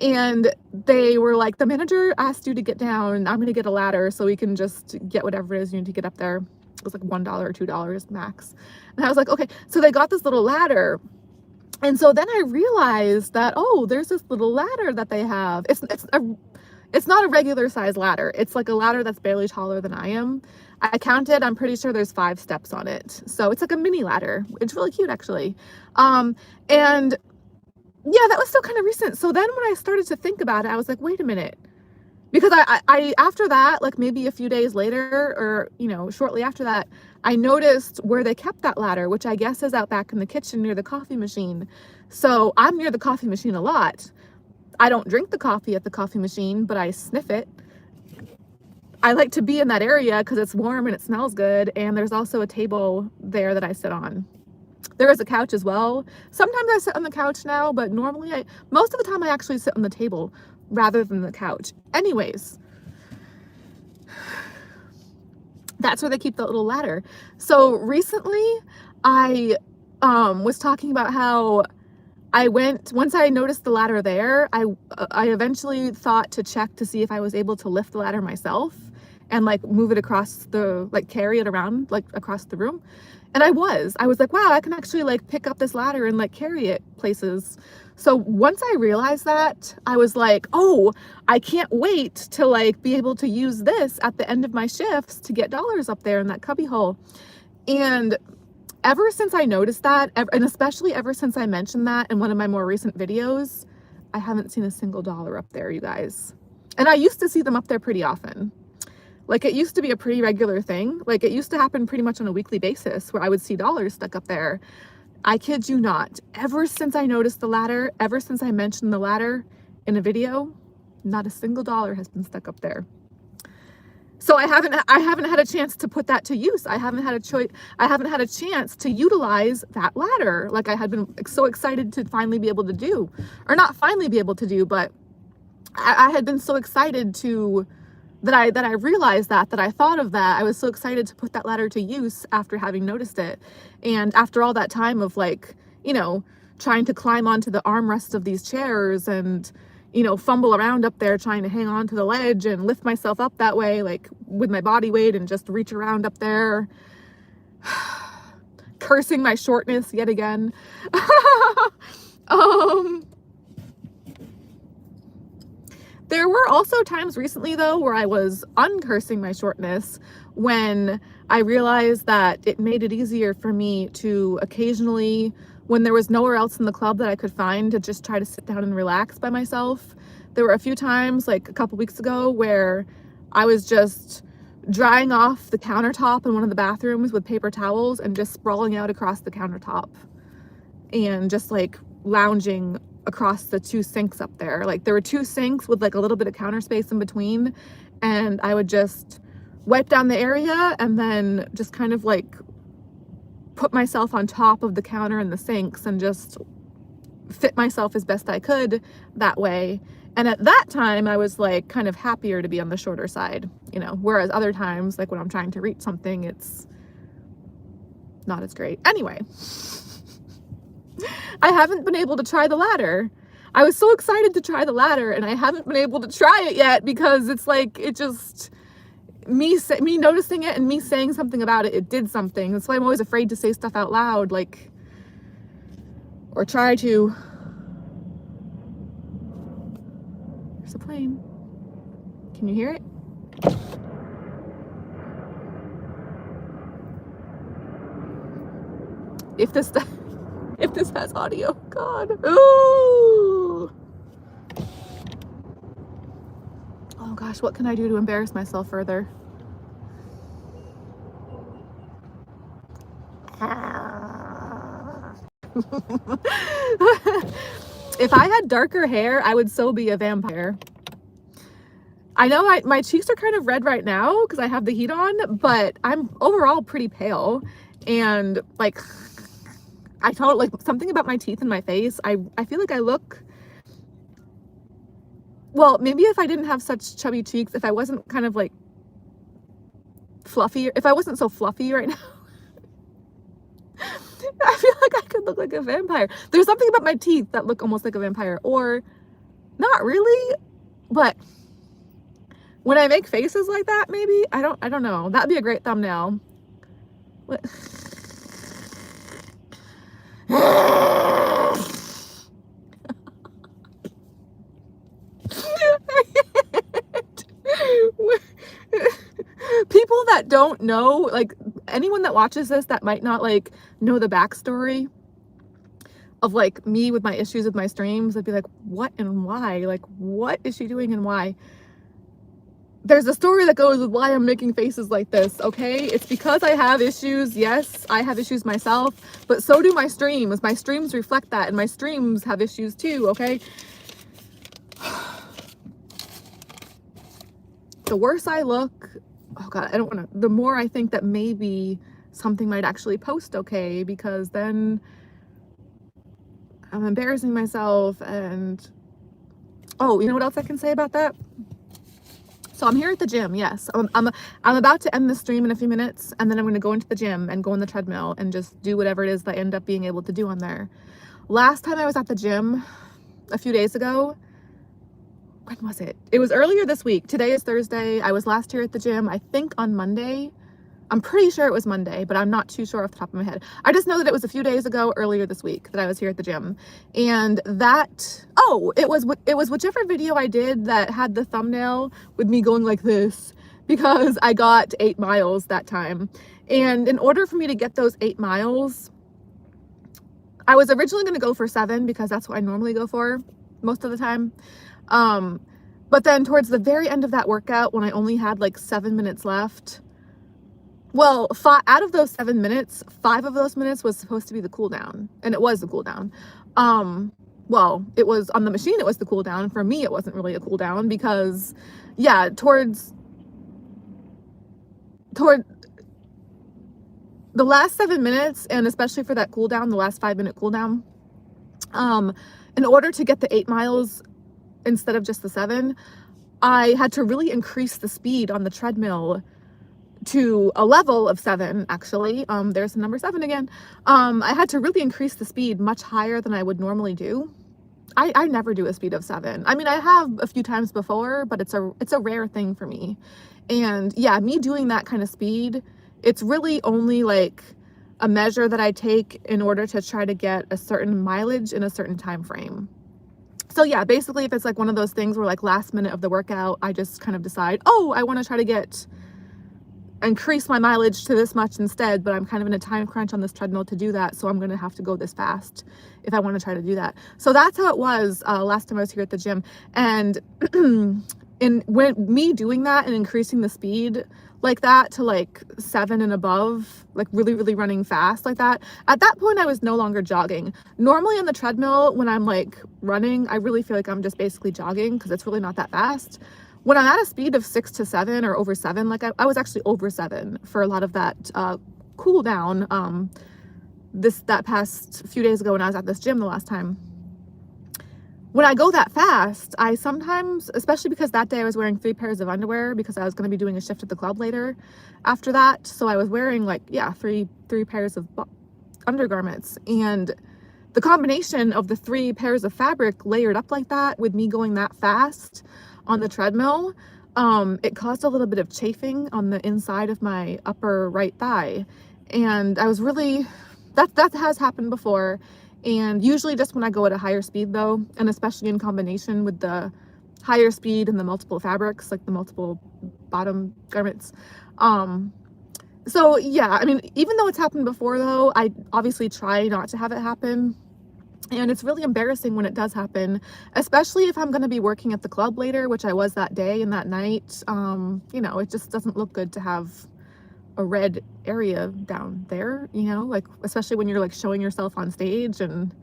and they were like, the manager asked you to get down, and I'm gonna get a ladder so we can just get whatever it is you need to get up there. It was like $1 or $2 max. And I was like, okay. So they got this little ladder, and so then I realized that, oh, there's this little ladder that they have. It's not a regular size ladder. It's like a ladder that's barely taller than I am. I counted, I'm pretty sure there's 5 steps on it. So it's like a mini ladder. It's really cute, actually. And yeah, that was still kind of recent. So then when I started to think about it, I was like, wait a minute. Because I after that, like maybe a few days later, or, you know, shortly after that, I noticed where they kept that ladder, which I guess is out back in the kitchen near the coffee machine. So I'm near the coffee machine a lot. I don't drink the coffee at the coffee machine, but I sniff it. I like to be in that area because it's warm and it smells good. And there's also a table there that I sit on. There is a couch as well. Sometimes I sit on the couch now, but normally most of the time I actually sit on the table rather than the couch. Anyways, that's where they keep the little ladder. So recently I was talking about how once I noticed the ladder there, I eventually thought to check to see if I was able to lift the ladder myself and like move it across like carry it around like across the room. And I was like, wow, I can actually like pick up this ladder and like carry it places. So once I realized that, I was like, oh, I can't wait to like be able to use this at the end of my shifts to get dollars up there in that cubby hole. And ever since I noticed that, and especially ever since I mentioned that in one of my more recent videos, I haven't seen a single dollar up there, you guys. And I used to see them up there pretty often. Like it used to be a pretty regular thing. Like it used to happen pretty much on a weekly basis where I would see dollars stuck up there. I kid you not. Ever since I noticed the ladder, ever since I mentioned the ladder in a video, not a single dollar has been stuck up there. So I haven't had a chance to put that to use. I haven't had a chance to utilize that ladder like I had been so excited to finally be able to do. Or not finally be able to do, but I had been so excited that I realized that I thought of that. I was so excited to put that ladder to use after having noticed it. And after all that time of like, you know, trying to climb onto the armrests of these chairs and, you know, fumble around up there trying to hang on to the ledge and lift myself up that way, like with my body weight, and just reach around up there, cursing my shortness yet again. There were also times recently though where I was uncursing my shortness when I realized that it made it easier for me to occasionally, when there was nowhere else in the club that I could find, to just try to sit down and relax by myself. There were a few times, like a couple weeks ago, where I was just drying off the countertop in one of the bathrooms with paper towels and just sprawling out across the countertop and just like lounging across the 2 sinks up there. Like there were 2 sinks with like a little bit of counter space in between, and I would just wipe down the area and then just kind of like put myself on top of the counter and the sinks and just fit myself as best I could that way. And at that time I was like kind of happier to be on the shorter side, you know, whereas other times, like when I'm trying to reach something, it's not as great. Anyway, I haven't been able to try the ladder. I was so excited to try the ladder and I haven't been able to try it yet because it's like, it just, me noticing it and me saying something about it, it did something. That's why I'm always afraid to say stuff out loud, like, or try to. There's a plane. Can you hear it? If this has audio, God. Ooh. Oh gosh, what can I do to embarrass myself further? If I had darker hair, I would so be a vampire. I know my cheeks are kind of red right now because I have the heat on, but I'm overall pretty pale. And like, I told, like, something about my teeth and my face, I feel like I look well, maybe if I didn't have such chubby cheeks, if I wasn't kind of like fluffy, if I wasn't so fluffy right now, I feel like I could look like a vampire. There's something about my teeth that look almost like a vampire, or not really, but when I make faces like that, maybe, I don't know. That'd be a great thumbnail. What? People that don't know, like anyone that watches this that might not like know the backstory of like me with my issues with my streams, I'd be like, what and why? Like, what is she doing and why? There's a story that goes with why I'm making faces like this, okay? It's because I have issues. Yes, I have issues myself, but so do my streams. My streams reflect that, and my streams have issues too, okay? The worse I look, oh God, I don't want to, the more I think that maybe something might actually post okay, because then I'm embarrassing myself. And oh, you know what else I can say about that? So I'm here at the gym, yes. I'm about to end the stream in a few minutes, and then I'm going to go into the gym and go on the treadmill and just do whatever it is that I end up being able to do on there. Last time I was at the gym, a few days ago, when was it? It was earlier this week. Today is Thursday. I was last here at the gym, I think on Monday. I'm pretty sure it was Monday, but I'm not too sure off the top of my head. I just know that it was a few days ago, earlier this week, that I was here at the gym. And that, oh, it was whichever video I did that had the thumbnail with me going like this, because I got 8 miles that time. And in order for me to get those 8 miles, I was originally going to go for 7, because that's what I normally go for most of the time. But then towards the very end of that workout, when I only had like 7 minutes left, well, out of those 7 minutes, 5 of those minutes was supposed to be the cool down, and it was the cool down. Well, it was on the machine, it was the cool down. For me, it wasn't really a cool down, because yeah, toward the last 7 minutes, and especially for that cool down, the last 5-minute cool down, in order to get the 8 miles instead of just the 7, I had to really increase the speed on the treadmill to a level of 7, actually. There's the number 7 again. I had to really increase the speed much higher than I would normally do. I never do a speed of 7. I mean, I have a few times before, but it's a rare thing for me. And yeah, me doing that kind of speed, it's really only like a measure that I take in order to try to get a certain mileage in a certain time frame. So yeah, basically if it's like one of those things where like last minute of the workout, I just kind of decide, oh, I want to try to increase my mileage to this much instead, but I'm kind of in a time crunch on this treadmill to do that, so I'm gonna have to go this fast if I want to try to do that. So that's how it was last time I was here at the gym. And when me doing that and increasing the speed like that to like 7 and above, like really running fast like that, at that point I was no longer jogging. Normally on the treadmill, when I'm like running, I really feel like I'm just basically jogging, because it's really not that fast. When I'm at a speed of 6 to 7 or over 7, like I was actually over 7 for a lot of that cool down that past few days ago when I was at this gym the last time. When I go that fast, I sometimes, especially because that day I was wearing 3 pairs of underwear, because I was going to be doing a shift at the club later after that. So I was wearing like, yeah, three pairs of undergarments, and the combination of the 3 pairs of fabric layered up like that with me going that fast on the treadmill, it caused a little bit of chafing on the inside of my upper right thigh. And I was really, that has happened before. And usually just when I go at a higher speed though, and especially in combination with the higher speed and the multiple fabrics, like the multiple bottom garments. So yeah, I mean, even though it's happened before though, I obviously try not to have it happen. And it's really embarrassing when it does happen, especially if I'm going to be working at the club later, which I was that day and that night. You know, it just doesn't look good to have a red area down there, you know, like, especially when you're like showing yourself on stage and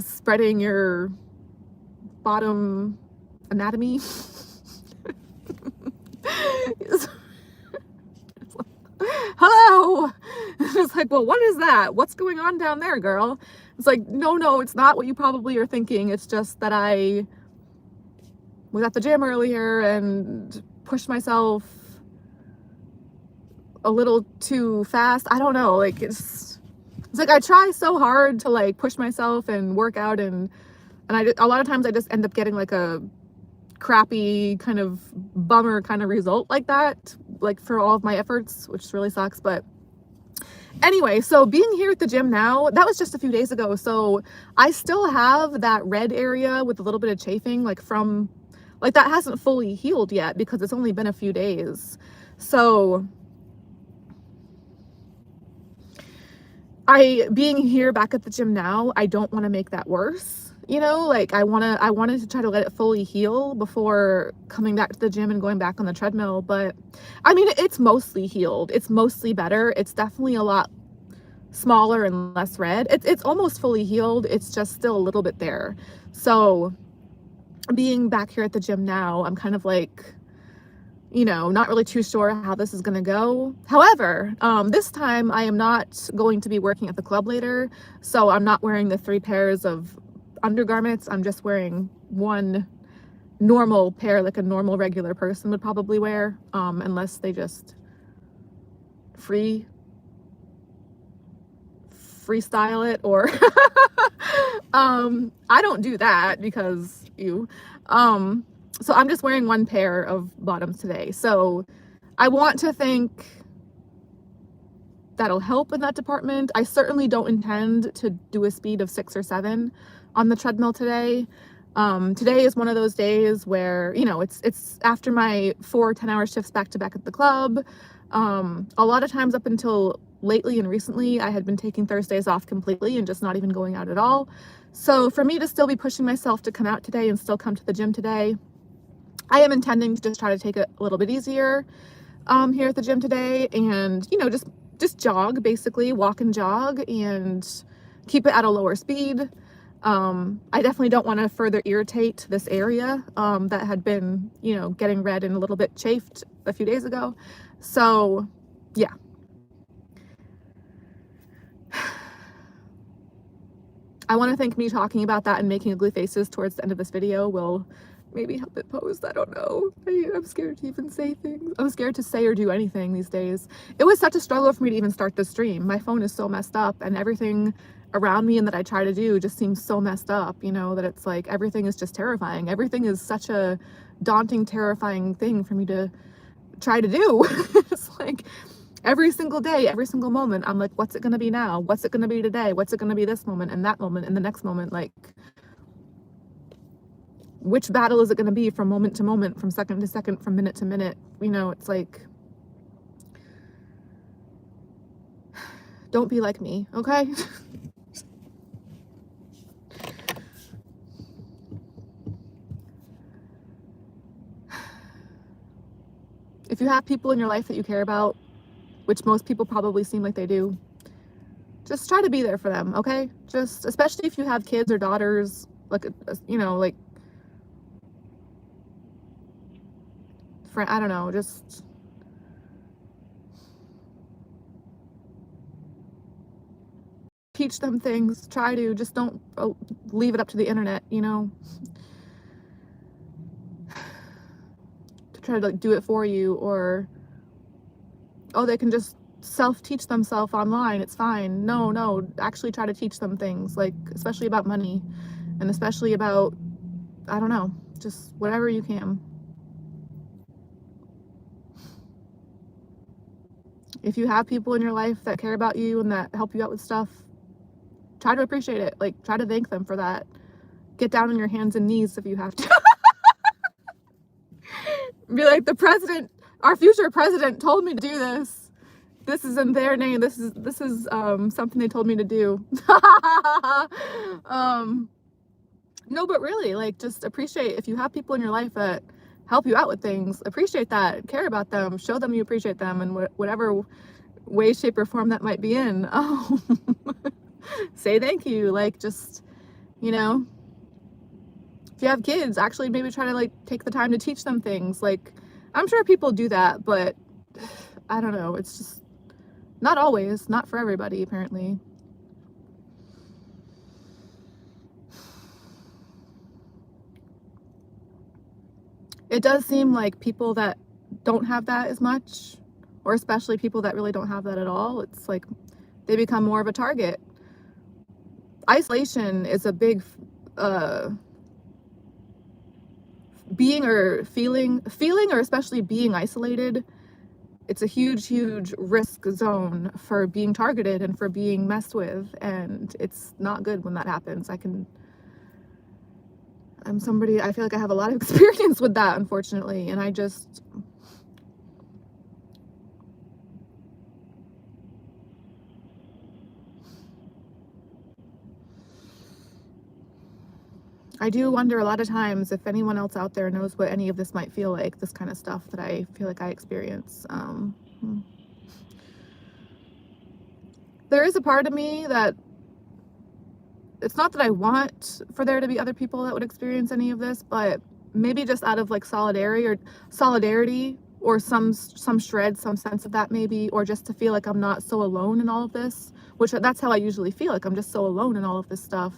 spreading your bottom anatomy. Hello, It's like, well, what is that? What's going on down there, girl? It's like, no, it's not what you probably are thinking. It's just that I was at the gym earlier and pushed myself a little too fast. I don't know. Like, it's like I try so hard to like push myself and work out, and a lot of times I just end up getting like a crappy kind of bummer kind of result like that, like for all of my efforts, which really sucks. But anyway, so being here at the gym now, that was just a few days ago. So I still have that red area with a little bit of chafing, like from, like that hasn't fully healed yet because it's only been a few days. So being here back at the gym now, I don't want to make that worse. You know, like I wanted to try to let it fully heal before coming back to the gym and going back on the treadmill. But I mean, it's mostly healed. It's mostly better. It's definitely a lot smaller and less red. It's almost fully healed. It's just still a little bit there. So being back here at the gym now, I'm kind of like, you know, not really too sure how this is going to go. However, this time I am not going to be working at the club later. So I'm not wearing the 3 pairs of undergarments. I'm just wearing one normal pair, like a normal regular person would probably wear, unless they just freestyle it, or I don't do that because so I'm just wearing one pair of bottoms today. So I want to think that'll help in that department. I certainly don't intend to do a speed of 6 or 7 on the treadmill today. Today is one of those days where, you know, it's after my 4 10-hour shifts back to back at the club. A lot of times up until lately and recently, I had been taking Thursdays off completely and just not even going out at all. So for me to still be pushing myself to come out today and still come to the gym today, I am intending to just try to take it a little bit easier here at the gym today, and, you know, just jog, basically walk and jog, and keep it at a lower speed. I definitely don't want to further irritate this area that had been, you know, getting red and a little bit chafed a few days ago. So yeah. I want to think me talking about that and making ugly faces towards the end of this video will maybe help it post. I don't know. I'm scared to even say things. I'm scared to say or do anything these days. It was such a struggle for me to even start the stream. My phone is so messed up, and everything around me and that I try to do just seems so messed up, you know, that it's like everything is just terrifying. Everything is such a daunting, terrifying thing for me to try to do. It's like every single day, every single moment, I'm like, what's it going to be now? What's it going to be today? What's it going to be this moment and that moment and the next moment? Like, which battle is it going to be from moment to moment, from second to second, from minute to minute? You know, it's like, don't be like me, okay? If you have people in your life that you care about, which most people probably seem like they do, just try to be there for them, okay? Just, especially if you have kids or daughters, like, you know, like, I don't know, just teach them things. Try to, just don't leave it up to the internet, you know, to try to like do it for you, or, oh, they can just self-teach themselves online, it's fine. No, actually try to teach them things, like, especially about money, and especially about, I don't know, just whatever you can. If you have people in your life that care about you and that help you out with stuff, try to appreciate it. Like, try to thank them for that. Get down on your hands and knees if you have to. Be like, the president, our future president told me to do this. This is in their name. This is something they told me to do. No, but really, like, just appreciate, if you have people in your life that help you out with things, appreciate that, care about them, show them you appreciate them in whatever way, shape, or form that might be in. Oh, say thank you. Like, just, you know, if you have kids, actually maybe try to like take the time to teach them things. Like, I'm sure people do that, but I don't know, it's just, Not always, not for everybody, apparently. It does seem like people that don't have that as much, or especially people that really don't have that at all, it's like they become more of a target. Isolation is a big being or feeling or especially being isolated. It's a huge risk zone for being targeted and for being messed with, and it's not good when that happens. I'm somebody, I feel like I have a lot of experience with that, unfortunately, and I do wonder a lot of times if anyone else out there knows what any of this might feel like, this kind of stuff that I feel like I experience. There is a part of me that, it's not that I want for there to be other people that would experience any of this, but maybe just out of like solidarity or some shred, some sense of that maybe, or just to feel like I'm not so alone in all of this, which that's how I usually feel, like I'm just so alone in all of this stuff.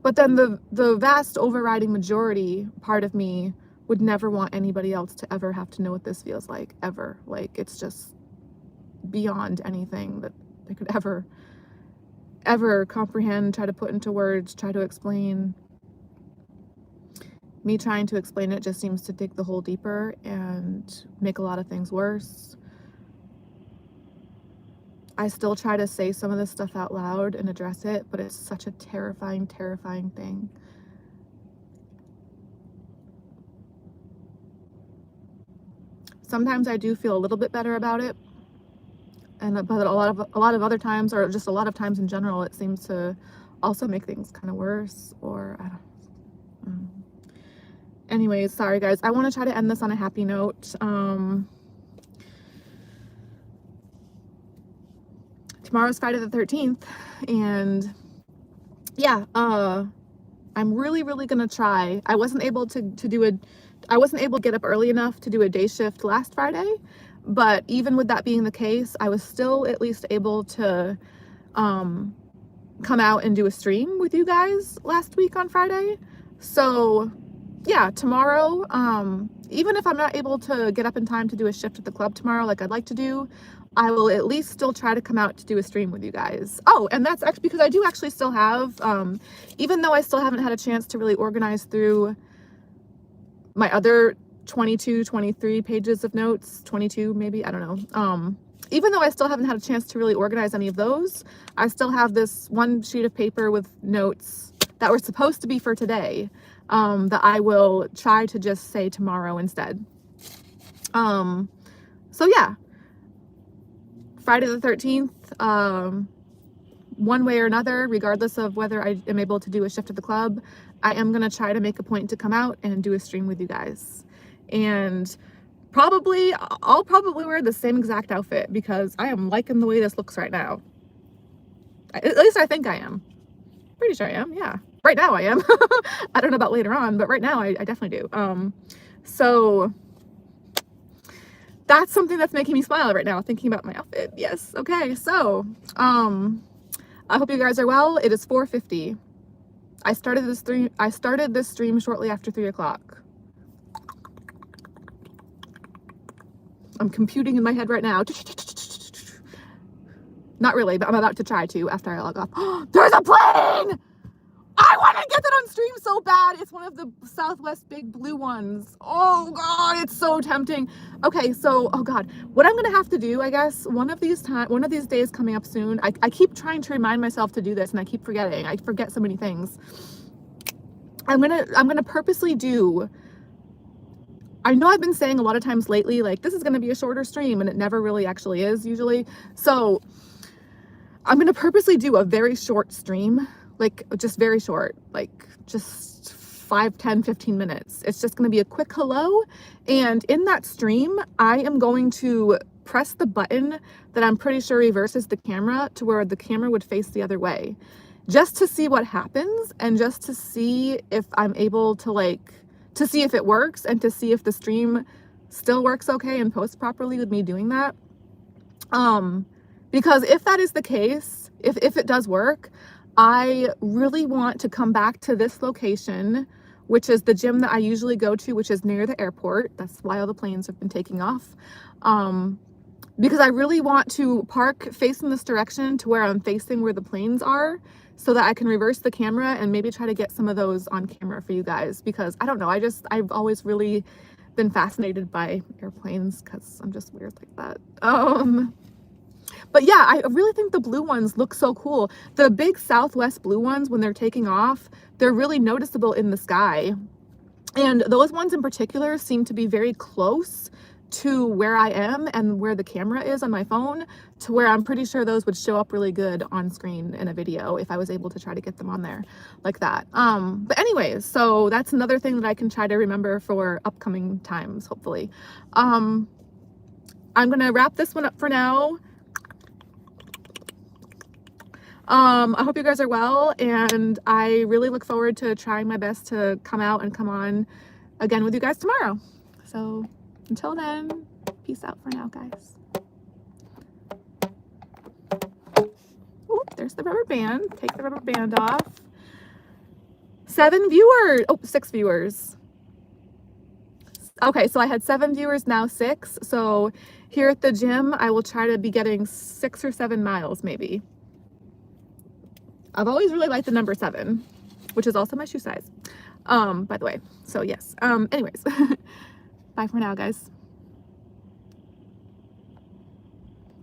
But then the vast overriding majority part of me would never want anybody else to ever have to know what this feels like, ever. Like, it's just beyond anything that I could ever comprehend, try to put into words, try to explain. Me trying to explain it just seems to dig the hole deeper and make a lot of things worse. I still try to say some of this stuff out loud and address it, but it's such a terrifying thing. Sometimes I do feel a little bit better about it, but a lot of other times, or just a lot of times in general, it seems to also make things kind of worse, or I don't know. Anyways, sorry guys, I want to try to end this on a happy note. Tomorrow's Friday the 13th, and yeah, I'm really gonna try. I wasn't able to get up early enough to do a day shift last Friday, but even with that being the case, I was still at least able to come out and do a stream with you guys last week on Friday. So yeah, tomorrow, even if I'm not able to get up in time to do a shift at the club tomorrow like I'd like to do, I will at least still try to come out to do a stream with you guys. Oh, and that's actually because I do actually still have, even though I still haven't had a chance to really organize through my other 22, 23 pages of notes, 22 maybe, I don't know. Even though I still haven't had a chance to really organize any of those, I still have this one sheet of paper with notes that were supposed to be for today, that I will try to just say tomorrow instead. So yeah, Friday the 13th, one way or another, regardless of whether I am able to do a shift at the club, I am going to try to make a point to come out and do a stream with you guys. And I'll probably wear the same exact outfit because I am liking the way this looks right now. At least I think I am. Pretty sure I am, yeah. Right now I am. I don't know about later on, but right now I definitely do. So that's something that's making me smile right now, thinking about my outfit. Yes, okay, so I hope you guys are well. It is 4:50. I started this stream shortly after 3 o'clock. I'm computing in my head right now. Not really, but I'm about to try to after I log off. There's a plane! I want to get that on stream so bad. It's one of the Southwest big blue ones. Oh God, it's so tempting. Okay, so, oh God, what I'm gonna have to do, I guess, one of these days coming up soon, I keep trying to remind myself to do this and I keep forgetting. I forget so many things. I'm gonna purposely do, I know I've been saying a lot of times lately, like, this is gonna be a shorter stream, and it never really actually is usually. So I'm gonna purposely do a very short stream, like just very short, like just 5, 10, 15 minutes. It's just gonna be a quick hello. And in that stream, I am going to press the button that I'm pretty sure reverses the camera to where the camera would face the other way, just to see what happens and just to see if I'm able to to see if it works and to see if the stream still works okay and posts properly with me doing that. Because if that is the case, if it does work, I really want to come back to this location, which is the gym that I usually go to, which is near the airport. That's why all the planes have been taking off. Because I really want to park facing this direction to where I'm facing where the planes are, so that I can reverse the camera and maybe try to get some of those on camera for you guys, because I don't know, I've always really been fascinated by airplanes because I'm just weird like that. But yeah, I really think the blue ones look so cool. The big Southwest blue ones, when they're taking off, they're really noticeable in the sky. And those ones in particular seem to be very close to where I am and where the camera is on my phone, to where I'm pretty sure those would show up really good on screen in a video if I was able to try to get them on there like that. But anyways, so that's another thing that I can try to remember for upcoming times, hopefully. I'm gonna wrap this one up for now. I hope you guys are well, and I really look forward to trying my best to come out and come on again with you guys tomorrow. So until then, peace out for now, guys. Oh, there's the rubber band. Take the rubber band off. 7 viewers. Oh, 6 viewers. Okay, so I had 7 viewers, now 6. So here at the gym, I will try to be getting 6 or 7 miles maybe. I've always really liked the number 7, which is also my shoe size, by the way. So yes, anyways, bye for now, guys.